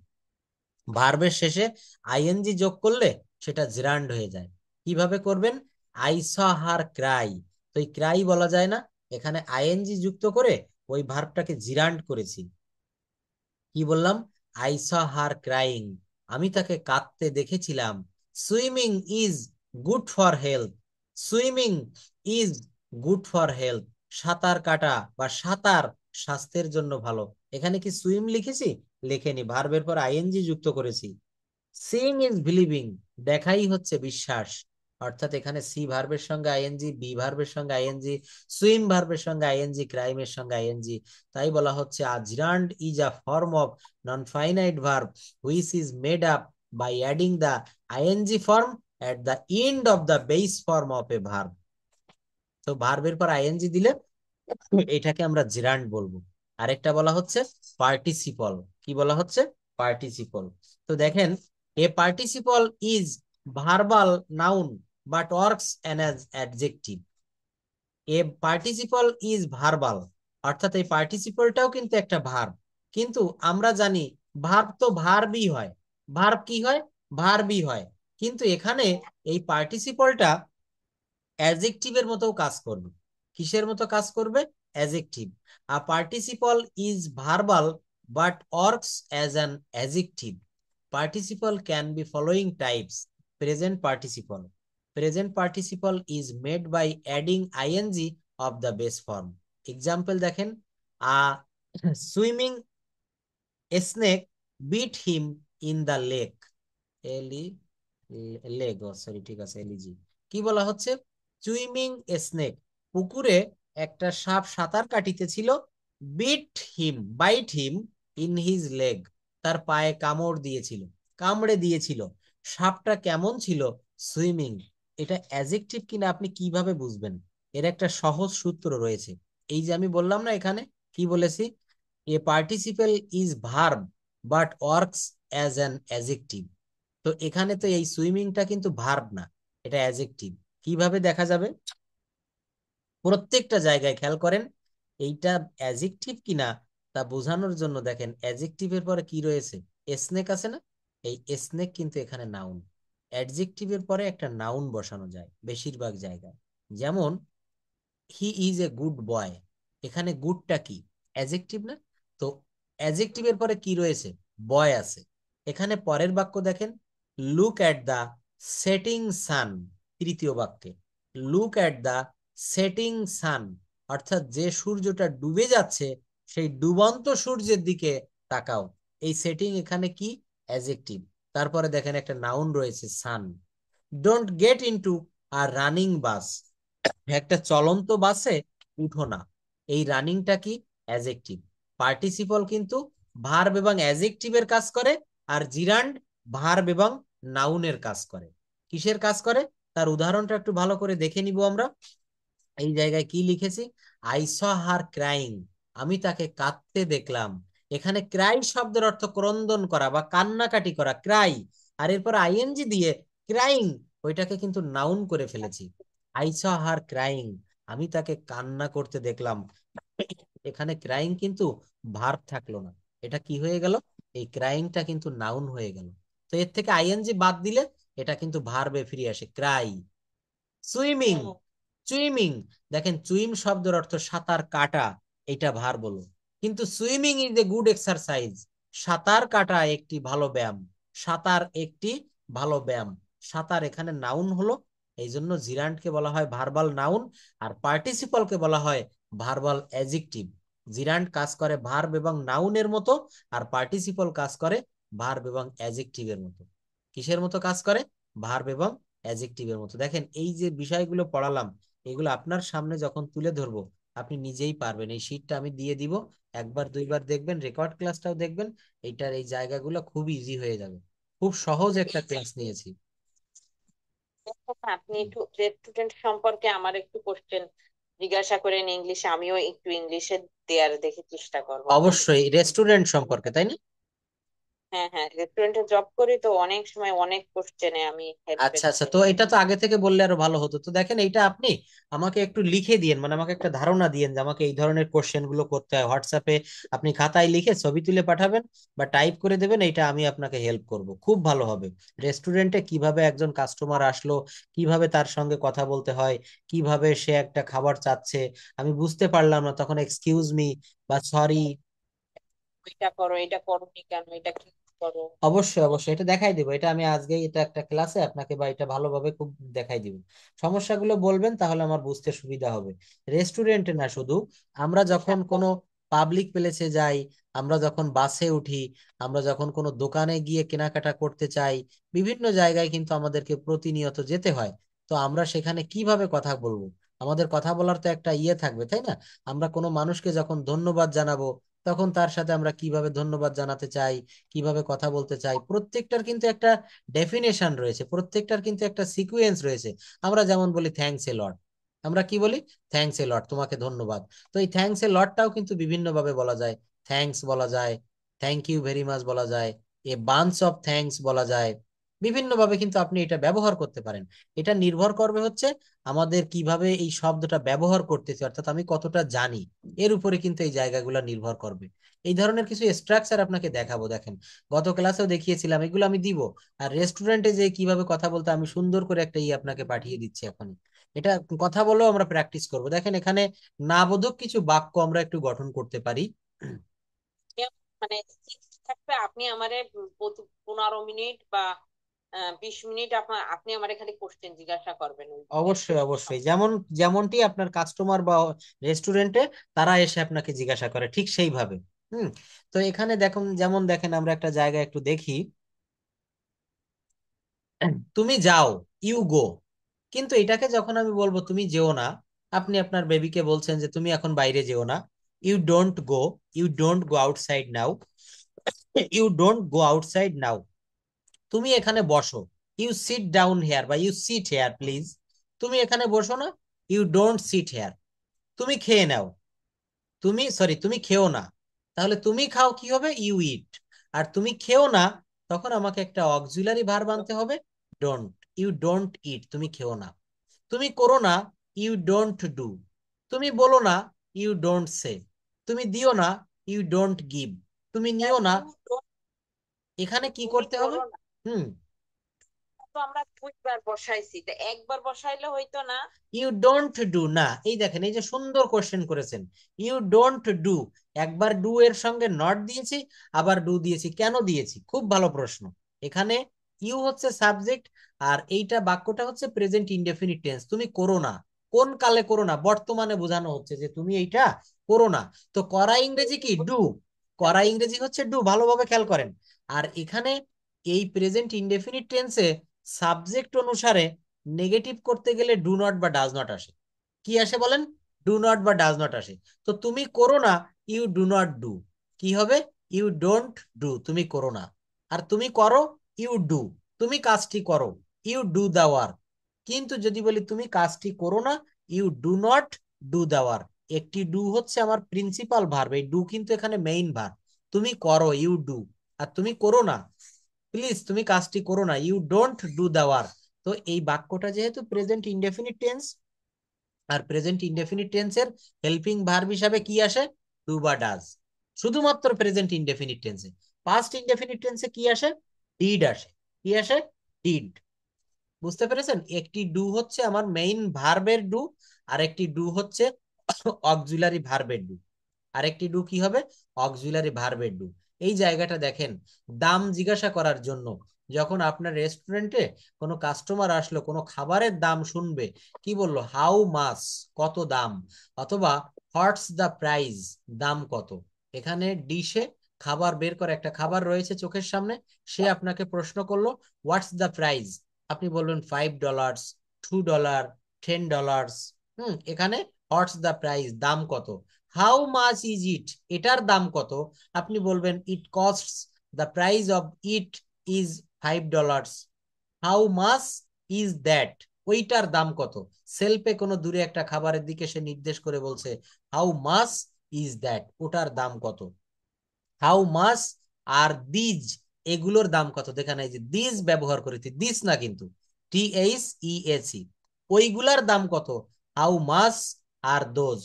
S1: ভার্বের শেষে আইএনজি যোগ করলে সেটা জিরান্ড হয়ে যায়। কিভাবে করবেন? আই স হার ক্রাই, তো এই ক্রাই বলা যায় না, এখানে আইএনজি যুক্ত করে ওই ভার্বটাকে জিরান্ড করেছি। কি বললাম? আই স হার ক্রাইং, আমি তাকে কাঁদতে দেখেছিলাম। Swimming is good for health, swimming is good for health, সাঁতার কাটা বা সাঁতার স্বাস্থ্যের জন্য ভালো। এখানে কি সুইম লিখেছি? লেখেনি, ভার্বের পর আইএনজি যুক্ত করেছি। সিং ইজ বিলিভিং, দেখাই হচ্ছে বিশ্বাস। অর্থাৎ এখানে সি ভার্বের সঙ্গে আইএনজি, বি ভার্বের সঙ্গে আইএনজি, সুইম ভার্বের সঙ্গে আইএনজি, ক্রাইমের সঙ্গে আইএনজি। তাই বলা হচ্ছে a gerund is a form of non finite verb which is made up by adding the ING form at the end of the base form of a verb. তো ভার্বের পর ING দিলে এটাকে আমরা জিরান্ড বলবো। আরেকটা বলা হচ্ছে পার্টিসিপল। কি বলা হচ্ছে? পার্টিসিপল। তো দেখেন, এ participle is verbal noun but works as adjective. A participle is verbal, অর্থাৎ এই পার্টিসিপলটাও কিন্তু একটা ভার্ব। কিন্তু আমরা জানি ভার্ব তো ভার্বই হয়। ভার্ব কি হয়? ভার্বই হয়। কিন্তু এখানে এই পার্টিসিপলটা অ্যাডজেক্টিভের মতো কাজ করবে। কিসের মতো কাজ করবে? Adjective. A participle is verbal but works as an adjective. Participle can be following types. Present participle, present participle is made by adding ING of the base form. Example দেখেন, a swimming snake bit him in the lake. এলি leg, oh sorry, ঠিক আছে, elegy. কি বলা হচ্ছে? Swimming snake, পুকুরে একটা সাপ সাঁতার কাটিতেছিল। Bit him, bite him in his leg, তার পায়ে কামড় দিয়েছিল, কামড়ে দিয়েছিল। সাপটা কেমন ছিল? সুইমিং। এটা অ্যাডজেক্টিভ কিনা আপনি কিভাবে বুঝবেন? এর একটা সহজ সূত্র রয়েছে। এই যে আমি বললাম না, এখানে কি বলেছি, এ participle is verb but works as an adjective. তো এখানে তো এই সুইমিংটা কিন্তু ভার্ব না, এটা অ্যাডজেক্টিভ। কিভাবে দেখা যাবে? প্রত্যেকটা জায়গায় খেয়াল করেন, এইটা অ্যাডজেক্টিভ কিনা তা বোঝানোর জন্য দেখেন অ্যাডজেক্টিভের পরে কি রয়েছে? স্নেক আছে না? এই স্নেক কিন্তু এখানে নাউন। অ্যাডজেক্টিভের পরে একটা নাউন বসানো যায় বেশিরভাগ জায়গায়। যেমন হি ইজ এ গুড বয়, এখানে গুডটা কি? অ্যাডজেক্টিভ না? তো অ্যাডজেক্টিভের পরে কি রয়েছে? বয় আছে। এখানে পরের বাক্য দেখেন, look at the setting sun. তৃতীয় বাক্যে look at the setting sun, অর্থাৎ যে সূর্যটা ডুবে যাচ্ছে সেই ডুবন্ত সূর্যের দিকে তাকাও। এই সেটিং এখানে কি? অ্যাডজেক্টিভ। তারপরে দেখেন একটা নাউন রয়েছে sun. Don't get into a running bus, একটা চলন্ত বাসে উঠো না। এই রানিংটা কি? অ্যাডজেক্টিভ। পার্টিসিপল কিন্তু ভার্ব এবং অ্যাডজেক্টিভের কাজ করে, আর জিরান্ড ভার্ব এবং নাউনের কাজ করে। কিসের কাজ করে? তার উদাহরণটা একটু ভালো করে দেখে নিব আমরা। এই জায়গায় কি লিখেছি? আই স হার ক্রাইং, আমি তাকে কাঁদতে দেখলাম। এখানে ক্রাই শব্দের অর্থ ক্রন্দন করা বা কান্নাকাটি করা, ক্রাই। আর এরপর আইএনজি দিয়ে ক্রাইং, ওইটাকে কিন্তু নাউন করে ফেলেছি। আই স হার ক্রাইং, আমি তাকে কান্না করতে দেখলাম। এখানে ক্রাইং কিন্তু ভার্ব থাকলো না, এটা কি হয়ে গেল? এই ক্রাইংটা কিন্তু নাউন হয়ে গেল। তো এর থেকে আইএনজি বাদ দিলে এটা কিন্তু ভার্বে ফিরে আসে, ক্রাই। সুইমিং, সুইমিং, দেখেন সুইম শব্দের অর্থ সাঁতার কাটা, এটা ভার বলো। কিন্তু swimming is a good exercise, সাঁতার কাটা একটি ভালো ব্যায়াম। সাঁতার একটি ভালো ব্যায়াম। সাঁতার এখানে নাউন হলো, এই জন্য জিরান্ডকে বলা হয় ভার্বাল নাউন, আর পার্টিসিপলকে বলা হয় ভার্বাল অ্যাডজেক্টিভ। জিরান্ড কাজ করে ভার্ব এবং নাউনের মতো, আর পার্টিসিপল কাজ করে ভার্ব এবং অ্যাডজেক্টিভের মতো। কিসের মতো কাজ করে? ভার্ব এবং অ্যাডজেক্টিভের মতো। দেখেন এই যে বিষয়গুলো পড়ালাম, এগুলো আপনার সামনে যখন তুলে ধরবো আপনি নিজেই পারবেন। এই শীটটা আমি দিয়ে দিব, একবার দুইবার দেখবেন, রেকর্ড ক্লাসটাও দেখবেন, এইটার এই জায়গাগুলো খুব ইজি হয়ে যাবে। খুব সহজ একটা ক্লাস নিয়েছি।
S2: আপনি একটু রেস্টুরেন্ট সম্পর্কে আমার একটু কোশ্চেন জিজ্ঞাসা করেন ইংলিশে, আমিও একটু ইংলিশে দেয়ার দেখে চেষ্টা করবো, হ্যাঁ।
S1: অবশ্যই রেস্টুরেন্ট সম্পর্কে, তাই না?
S2: হ্যাঁ হ্যাঁ, রেস্টুরেন্টে জব করি তো অনেক সময় অনেক কোশ্চেনে আমি হেল্পের
S1: আচ্ছা আচ্ছা,
S2: চাই।
S1: তো এটা তো আগে থেকে বললে আরো ভালো হতো। তো দেখেন এইটা আপনি আমাকে একটু লিখে দিয়েন, মানে আমাকে একটা ধারণা দিয়েন যে আমাকে এই ধরনের কোশ্চেন গুলো করতে হয়। হোয়াটসঅ্যাপে আপনি খাতায় লিখে ছবি তুলে পাঠাবেন বা টাইপ করে দেবেন, এইটা আমি আপনাকে হেল্প করব, খুব ভালো হবে। রেস্টুরেন্টে কিভাবে একজন কাস্টমার আসলো, কিভাবে তার সঙ্গে কথা বলতে হয়, কিভাবে সে একটা খাবার চাচ্ছে, আমি বুঝতে পারলাম না, তখন এক্সকিউজ মি বা সরি।
S2: এটা করো, এটা করোনি কেন, এটা কি করো।
S1: অবশ্যই অবশ্যই এটা দেখাই দিব, এটা আমি আজকেই এটা একটা ক্লাসে আপনাকে বা এটা ভালোভাবে খুব দেখাই দিব। সমস্যাগুলো বলবেন, তাহলে আমার বুঝতে সুবিধা হবে। রেস্টুরেন্টে না শুধু, আমরা যখন কোনো পাবলিক প্লেসে যাই, আমরা যখন বাসে উঠি, আমরা যখন কোনো দোকানে গিয়ে কেনাকাটা করতে চাই, বিভিন্ন জায়গায় কিন্তু আমাদেরকে প্রতিনিয়ত যেতে হয়। তো আমরা সেখানে কিভাবে কথা বলবো? আমাদের কথা বলার তো একটা ইয়ে থাকবে, তাই না? আমরা কোনো মানুষকে যখন ধন্যবাদ জানাবো, তখন তার সাথে আমরা কিভাবে ধন্যবাদ জানাতে চাই, কিভাবে কথা বলতে চাই, প্রত্যেকটার কিন্তু একটা ডেফিনেশন রয়েছে, প্রত্যেকটার কিন্তু একটা সিকুয়েন্স রয়েছে। আমরা যেমন বলি থ্যাঙ্কস এ লট, আমরা কি বলি? থ্যাঙ্কস এ লট, তোমাকে ধন্যবাদ। তো এই থ্যাঙ্কস এ লটটাও কিন্তু বিভিন্ন ভাবে বলা যায়। থ্যাঙ্কস বলা যায়, থ্যাংক ইউ ভেরি মাচ বলা যায়, এ বাঞ্চ অফ থ্যাঙ্কস বলা যায়। বিভিন্ন ভাবে কিন্তু আপনি এটা ব্যবহার করতে পারেন। এটা নির্ভর করবে হচ্ছে আমাদের কিভাবে এই শব্দটা ব্যবহার করতেছি, অর্থাৎ আমি কতটা জানি, এর উপরে কিন্তু এই জায়গাগুলো নির্ভর করবে। এই ধরনের কিছু স্ট্রাকচার আপনাকে দেখাবো, দেখেন গত ক্লাসেও দেখিয়েছিলাম, এগুলো আমি দিব। আর রেস্টুরেন্টে যে কিভাবে কথা বলতে, আমি সুন্দর করে একটা আপনাকে পাঠিয়ে দিচ্ছি এখন। এটা কথা বলেও আমরা প্র্যাকটিস করব। দেখেন এখানে নাবোধক কিছু বাক্য আমরা একটু গঠন করতে পারি।
S2: মানে fixed থাকবে, আপনি আমারে প্রতি 15 মিনিট বা 20 মিনিট আপনি আমারে খালি কোশ্চেন জিজ্ঞাসা করবেন ওই
S1: অবশ্যই
S2: রেস্টুরেন্ট
S1: অবশ্যই,
S2: সম্পর্কে।
S1: যেমন যেমনটি আপনার কাস্টমার বা রেস্টুরেন্টে তারা এসে আপনাকে জিজ্ঞাসা করে, ঠিক সেইভাবে। হুম। তো এখানে দেখুন, যেমন দেখেন আমরা একটা জায়গা একটু দেখি। তুমি যাও, ইউ গো। কিন্তু এটাকে যখন আমি বলবো তুমি যেও না, আপনি আপনার বেবিকে বলছেন যে তুমি এখন বাইরে যেও না। You don't go, you don't go outside now, you don't go outside now. তুমি এখানে বসো, ইউ সিট ডাউন হেয়ার বা ইউ সিট হেয়ার প্লিজ। তুমি এখানে বসো না, ইউ ডোন্ট সিট হেয়ার। তুমি খেয়ে নাও, তুমি সরি তুমি খেও না। তাহলে তুমি খাও কি হবে? ইউ ইট। আর তুমি খেও না, তখন আমাকে একটা অক্সিলারি ভার্ব আনতে হবে, ডোন্ট। ইউ ডোন্ট ইট, তুমি খেও না। তুমি করো না, ইউ ডোন্ট ডু। তুমি বলো না, ইউ ডোন্ট সে। তুমি দিও না, ইউ ডোন্ট গিভ। তুমি নিও না।
S2: ইউ ডোন্ট,
S1: এখানে কি
S2: তুমি
S1: করতে হবে?
S2: করো না,
S1: হুম।
S2: তো আমরা 2বার বসাইছি, তো একবার বসাইলে হইতো না?
S1: ইউ ডোন্ট ডু না, এই দেখেন এই যে সুন্দর কোশ্চেন করেছেন। ইউ ডোন্ট ডু, একবার ডু এর সঙ্গে নট দিয়েছি, আবার ডু দিয়েছি, কেন দিয়েছি? খুব ভালো প্রশ্ন। এখানে ইউ হচ্ছে সাবজেক্ট, আর এইটা বাক্যটা হচ্ছে প্রেজেন্ট ইনডেফিনিট টেন্স। তুমি করো না, কোন কালে করো না? বর্তমানে বোঝানো হচ্ছে যে তুমি এইটা করো না। তো করা ইংরেজি কি? ডু। করা ইংরেজি হচ্ছে ডু, ভালোভাবে খেয়াল করেন। আর এখানে এই প্রেজেন্ট ইনডেফিনিট টেন্সে সাবজেক্ট অনুসারে নেগেটিভ করতে গেলে ডু নট বা ডাজ নট আসে। কি আসে বলেন? ডু নট বা ডাজ নট আসে। তো তুমি করো না, ইউ ডু নট ডু। কি হবে? ইউ ডোন্ট ডু, তুমি করো না। আর তুমি করো, ইউ ডু, তুমি কাজটি করো, ইউ ডু দা ওয়ার্ক। কিন্তু যদি বলি তুমি কাজটি করো না, you do not do the work. একটি ডু হচ্ছে আমার প্রিন্সিপাল ভার্ব, এই ডু কিন্তু এখানে মেইন ভার্ব। তুমি করো, ইউ ডু। আর তুমি করো না, প্লিজ তুমি কাজটি করো না, you don't do the work. তো এই বাক্যটা যেহেতু প্রেজেন্ট ইনডেফিনিট টেন্স, আর প্রেজেন্ট ইনডেফিনিট টেন্সের হেল্পিং ভার্ব হিসাবে কি আসে? ডু বা ডাজ। শুধুমাত্র প্রেজেন্ট ইনডেফিনিট টেন্সে। পাস্ট ইনডেফিনিট টেন্সে কি আসে? ডিড আসে। কি আসে? ডিড। বুঝতে পেরেছেন? একটি ডু হচ্ছে আমার মেইন ভার্বের ডু, আর একটি ডু হচ্ছে অক্সিলারি ভার্বের ডু। আরেকটি ডু কি হবে? অক্সিলারি ভার্বের ডু। এই জায়গাটা দেখেন, দাম জিজ্ঞাসা করার জন্য। যখন আপনার রেস্টুরেন্টে কোনো কাস্টমার আসলো, কোনো খাবারের দাম শুনবে, কি বললো? হাউ মাস, কত দাম। অথবা হোয়াটস দ্য প্রাইস, দাম কত। এখানে ডিশে খাবার বের করে, একটা খাবার রয়েছে চোখের সামনে, সে আপনাকে প্রশ্ন করলো হোয়াটস দ্য প্রাইস, আপনি বলবেন $5, $2, $10। এখানে হোয়াটস দ্য প্রাইস, দাম কত। হাউ মাচ ইজ ইট, এটার দাম কত, আপনি বলবেন it costs, the price of it is $5। How much is that, ওইটার দাম কত। সেলফে কোনো দূরে একটা খাবারের দিকে সে নির্দেশ করে বলছে হাউ মাচ ইজ দ্যাট, ওটার দাম কত। হাউ মাচ আর দিজ, এগুলোর দাম কত। দেখেন এই যে দিজ ব্যবহার করেছি, দিস না কিন্তু, THEAC, ওইগুলার দাম কত। How much are those.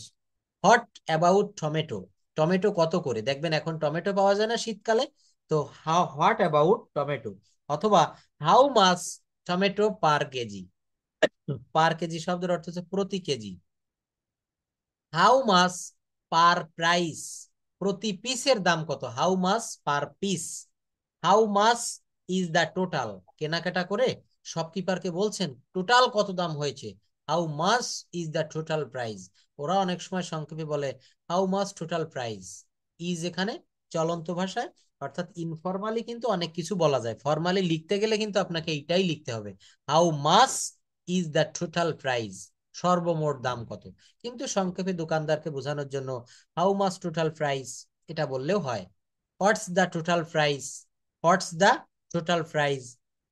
S1: What about tomato, tomato কত করে। দেখবেন এখন টমেটো পাওয়া যায় না শীতকালে, তো হোয়াট অ্যাবাউট টমেটো। অথবা how much tomato per KG, per KG শব্দের অর্থ হচ্ছে প্রতি KG. How much per price, প্রতি পিসের দাম কত। How much per piece. How much is the total, কেনাকাটা করে শপকিপারকে বলছেন টোটাল কত দাম হয়েছে। How much is the total price. ওরা অনেক সময় সংক্ষেপে বলে how much total price. Is এখানে চলন্ত ভাষায়, অর্থাৎ ইনফরমালি কিন্তু অনেক কিছু বলা যায়, ফরমালি লিখতে গেলে কিন্তু আপনাকে এইটাই লিখতে হবে, how much is the total price, সর্বমোট দাম কত। কিন্তু সংক্ষেপে দোকানদারকে বোঝানোর জন্য হাউ মাচ টোটাল প্রাইস, এটা বললেও হয়। What's the total price, what's the total price.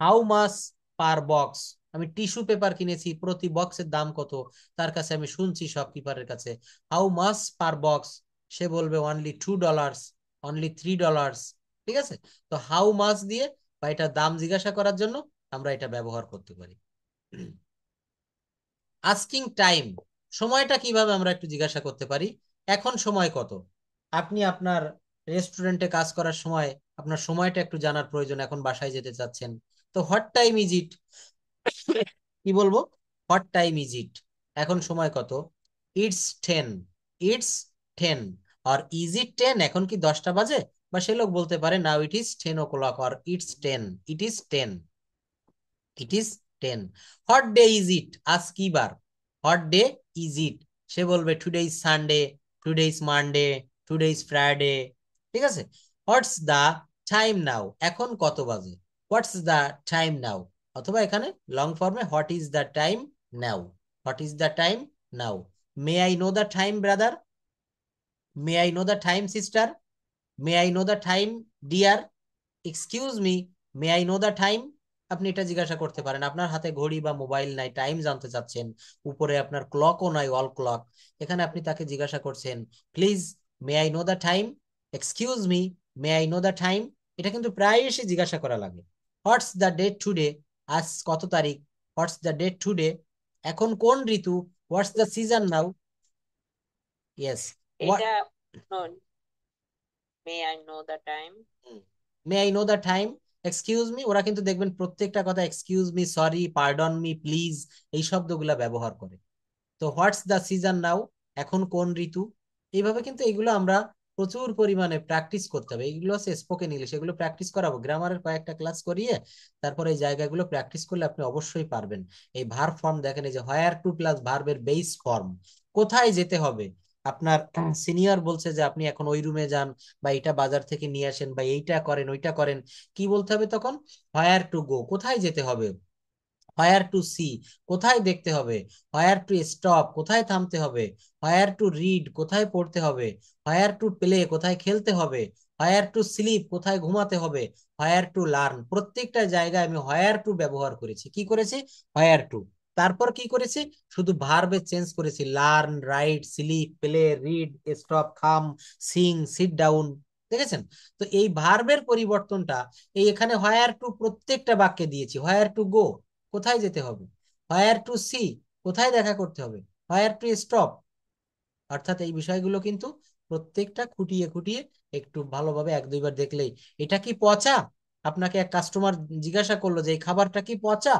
S1: How much per box, আমি টিস্যু পেপার কিনেছি, প্রতি বক্সের দাম কত। তার কাছে আমি শুনছি শপকিপারের কাছে হাউ মাচ পার বক্স, সে বলবে অনলি $2, অনলি $3। ঠিক আছে, তো হাউ মাচ দিয়ে বা এটা দাম জিজ্ঞাসা করার জন্য আমরা এটা ব্যবহার করতে পারি। আস্কিং টাইম, সময়টা কিভাবে আমরা একটু জিজ্ঞাসা করতে পারি। এখন সময় কত। আপনি আপনার রেস্টুরেন্টে কাজ করার সময় আপনার সময়টা একটু জানার প্রয়োজন, এখন বাসায় যেতে চাচ্ছেন, তো হোয়াট টাইম ইজ ইট, কি বলবো, হোয়াট টাইম ইজ ইট, এখন সময় কত। ইটস 10, ইটস 10, আর ইজ ইট 10, এখন কি 10টা বাজে। বা সে লোক বলতে পারে নাও ইট ইজ 10 o'clock, আর it's 10, it is 10, it is 10। What day is it, আজ কি বার। হোয়াট ডে ইজ ইট, সে বলবে today is Sunday, today is Monday, today is Friday. ঠিক আছে। হোয়াটস দ্য টাইম নাও, এখন কত বাজে। What's the time now. অথবা এখানে লং ফর্মে what is the time now, what is the time now. May I know the time brother, may I know the time sister, may I know the time dear, excuse me, may I know the time. আপনি এটা জিজ্ঞাসা করতে পারেন, আপনার হাতে ঘড়ি বা mobile নাই, টাইম জানতে চাচ্ছেন, উপরে আপনার ক্লকও নাই, ওয়াল ক্লক। এখানে আপনি তাকে জিজ্ঞাসা করছেন please may I know the time, excuse me, may I know the time. এটা কিন্তু প্রায়শই জিজ্ঞাসা করা লাগে। হোয়াটস দ্য ডেট টুডে, আজ কত তারিখ। হোয়াটস দ্য ডেট টুডে, এখন কোন ঋতু। What's the season now. Yes.
S2: এটা may I know the time.
S1: May I know the time, excuse me, ওরা কিন্তু দেখবেন প্রত্যেকটা কথা excuse me, sorry, pardon me, please, এই শব্দগুলা ব্যবহার করে। তো হোয়াটস দ্য সিজন নাও, এখন কোন ঋতু। এইভাবে কিন্তু এগুলো আমরা প্রচুর পরিমাণে প্র্যাকটিস করতে হবে। এইগুলো হচ্ছে স্পোকেন ইংলিশ, এগুলো প্র্যাকটিস করাবো, গ্রামারের কয়েকটা ক্লাস করিয়ে তারপরে এই জায়গাগুলো প্র্যাকটিস করলে আপনি অবশ্যই পারবেন। এই ভার্ব ফর্ম দেখেন, এই যে হোয়ার টু প্লাস ভার্বের বেস ফর্ম, কোথায় যেতে হবে। আপনার সিনিয়র বলছে যে আপনি এখন ওই রুমে যান, বা এটা বাজার থেকে নিয়ে আসেন, বা এইটা করেন ওইটা করেন, কি বলতে হবে তখন। হোয়ার টু গো, কোথায় যেতে হবে। হোয়ার টু সি, কোথায় দেখতে হবে। হোয়ার টু স্টপ, কোথায় থামতে হবে। হোয়ার টু রিড, কোথায় পড়তে হবে। হোয়ার টু প্লে, কোথায় খেলতে হবে। হোয়ার টু স্লিপ, কোথায় ঘুমাতে হবে। হোয়ার টু লার্ন, প্রত্যেকটা জায়গায় আমি হোয়ার টু ব্যবহার করেছি, কি করেছি, হোয়ার টু। তারপর কি করেছি, শুধু ভার্বে চেঞ্জ করেছি, learn, write, sleep, play, read, stop, come, sing, sit down. দেখেছেন, তো এই ভার্বের পরিবর্তনটা এই এখানে হোয়ার টু প্রত্যেকটা বাক্যে দিয়েছি। হোয়ার টু গো, কোথায় যেতে হবে। হোয়ার টু সি, কোথায় দেখা করতে হবে। হোয়ার টু স্টপ, অর্থাৎ এই বিষয়গুলো কিন্তু প্রত্যেকটা খুঁটিয়ে খুঁটিয়ে একটু ভালোভাবে এক দুইবার দেখলেই। এটা কি পচা, আপনাকে এক কাস্টমার জিজ্ঞাসা করলো যে এই খাবারটা কি পচা।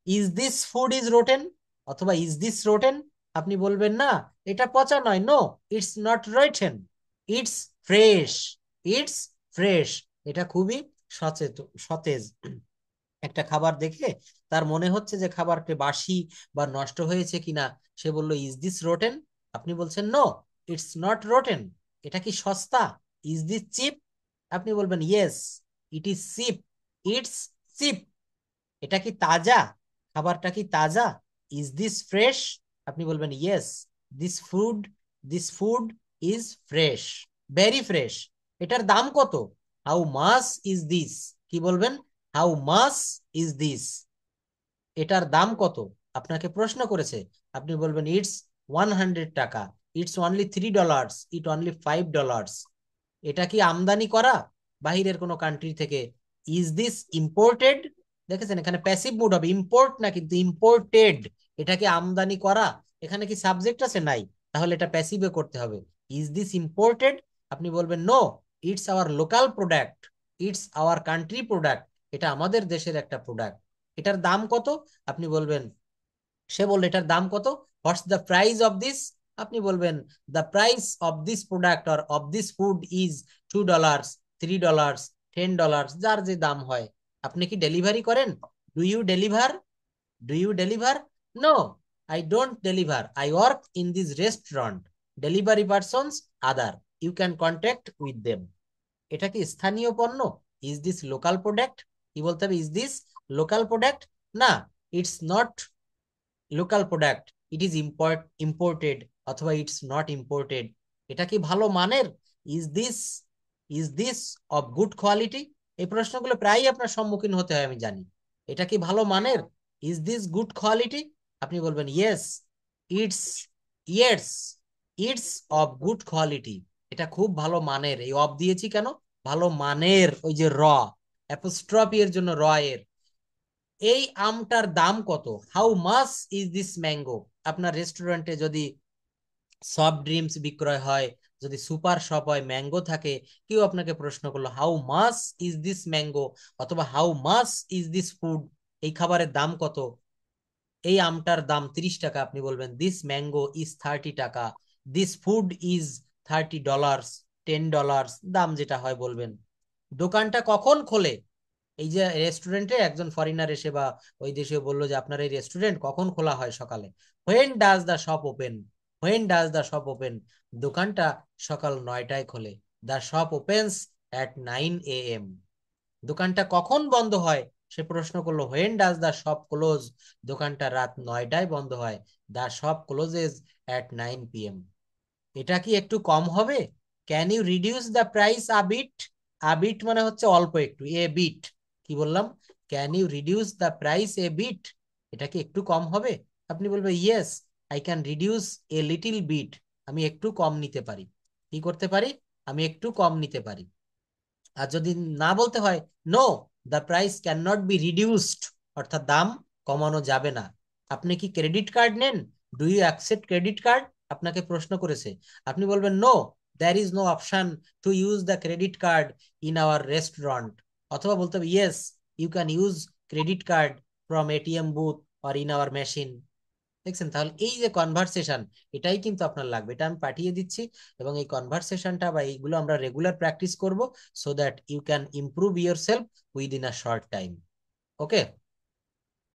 S1: Is this food is rotten, অথবা ইজ দিস রোটেন, আপনি বলবেন না এটা পচা নয়, no, it's not rotten, it's fresh, it's fresh, এটা খুবই সতেজ। একটা খাবার দেখে তার মনে হচ্ছে যে খাবারটি বাসি বা নষ্ট হয়েছে কিনা, সে বলল ইজ দিস রোটেন, আপনি বলছেন নো, ইটস নট রোটেন। এটা কি সস্তা? ইজ দিস চিপ, আপনি বলবেন yes, it is cheap, it's cheap. এটা কি তাজা? খাবারটা কি তাজা? ইজ দিস ফ্রেশ, আপনি বলবেন yes, this food is fresh, very fresh. এটার দাম কত? হাউ মাচ ইজ দিস, কি বলবেন? হাউ মাচ ইজ দিস, এটার দাম কত? আপনাকে প্রশ্ন করেছে, আপনি বলবেন ইটস 100 টাকা, ইটস অনলি $3, ইট অনলি $5। এটা কি আমদানি করা বাহিরের কোনো কান্ট্রি থেকে? ইজ দিস ইম্পোর্টেড, দেখেছেন এখানে প্যাসিভ মুড হবে, ইম্পোর্ট না কিন্তু ইম্পোর্টেড। এটা কি আমদানি করা? এখানে কি সাবজেক্ট আছে? নাই, তাহলে এটা প্যাসিভে করতে হবে। ইজ দিস ইম্পোর্টেড, আপনি বলবেন no, it's our local product, it's our country product, এটা আমাদের দেশের একটা প্রোডাক্ট। এটার দাম কত? আপনি বলবেন, সে বলল এটার দাম কত? What's the price of this, আপনি বলবেন the price of this product or of this food is $2, $3, $10, যার যে দাম হয়। আপনি কি ডেলিভারি করেন? Do you deliver? Do you deliver? No, I don't deliver, I work in this restaurant, delivery persons other, you can contact with them. এটা কি স্থানীয় পণ্য? ইজ দিস লোকাল প্রোডাক্ট, কি বলতে হবে? Is this local product? না, it's not local product, it is imported, অথবা it's not imported. এটা কি ভালো মানের? Is this is this of good quality, এই প্রশ্নগুলো প্রায়ই আপনার সম্মুখীন হতে হয়, আমি জানি। এটা কি ভালো মানের? ইজ দিস গুড কোয়ালিটি, আপনি বলবেন yes, it's yes it's of good quality, এটা খুব ভালো মানের। এই অফ দিয়েছি কেন? ভালো মানের, ওই যে অ্যাপোস্ট্রফি এর জন্য এর। এই আমটার দাম কত? How much is this mango, আপনার রেস্টুরেন্টে যদি সফট ড্রিঙ্কস বিক্রয় হয়, যদি সুপার শপ হয়, ম্যাঙ্গো থাকে, কেউ আপনাকে প্রশ্ন করলো how much is this mango, অথবা how much is this food, এই খাবারের দাম কত? এই আমটার দাম 30 টাকা, আপনি বলবেন দিস ম্যাঙ্গো ইজ 30 টাকা, দিস ফুড ইজ $30, $10, দাম যেটা হয় বলবেন। দোকানটা কখন খোলে? এই যে রেস্টুরেন্টে একজন ফরেনার এসে বা ওই দেশে বললো যে আপনার এই রেস্টুরেন্ট কখন খোলা হয় সকালে, when does the shop open, when does the shop open, দোকানটা সকাল 9টায় খোলে, the shop opens at 9 AM। দোকানটা কখন বন্ধ হয়? সে প্রশ্ন করলো when does the shop close, দোকানটা রাত 9টায় বন্ধ হয়, the shop closes at 9 PM। এটা কি একটু কম হবে? Can you reduce the price a bit, a bit মানে হচ্ছে অল্প একটু, এ বিট, কি বললাম? Can you reduce the price a bit, এটা কি একটু কম হবে? আপনি বলবেন yes, I can reduce a little bit, আমি একটু কম নিতে পারি। কি করতে পারি? আমি একটু কম নিতে পারি। আর যদি না বলতে হয়, no, the price can not be reduced, অর্থাৎ দাম কমানো যাবে না। আপনি কি ক্রেডিট কার্ড নেন? Do you accept credit card, আপনাকে প্রশ্ন করেছে, আপনি বলবেন no, there is no option to use the credit card in our restaurant, অথবা বলতে হবে yes, you can use credit card from ATM booth or in our machine. দেখছেন, তাহলে এই যে কনভারসেশন, এটাই কিন্তু আপনার লাগবে, এটা আমি পাঠিয়ে দিচ্ছি। এবং এই কনভারসেশনটা বা এইগুলো আমরা রেগুলার প্র্যাকটিস করব, so that you can improve your self within a short time. Okay.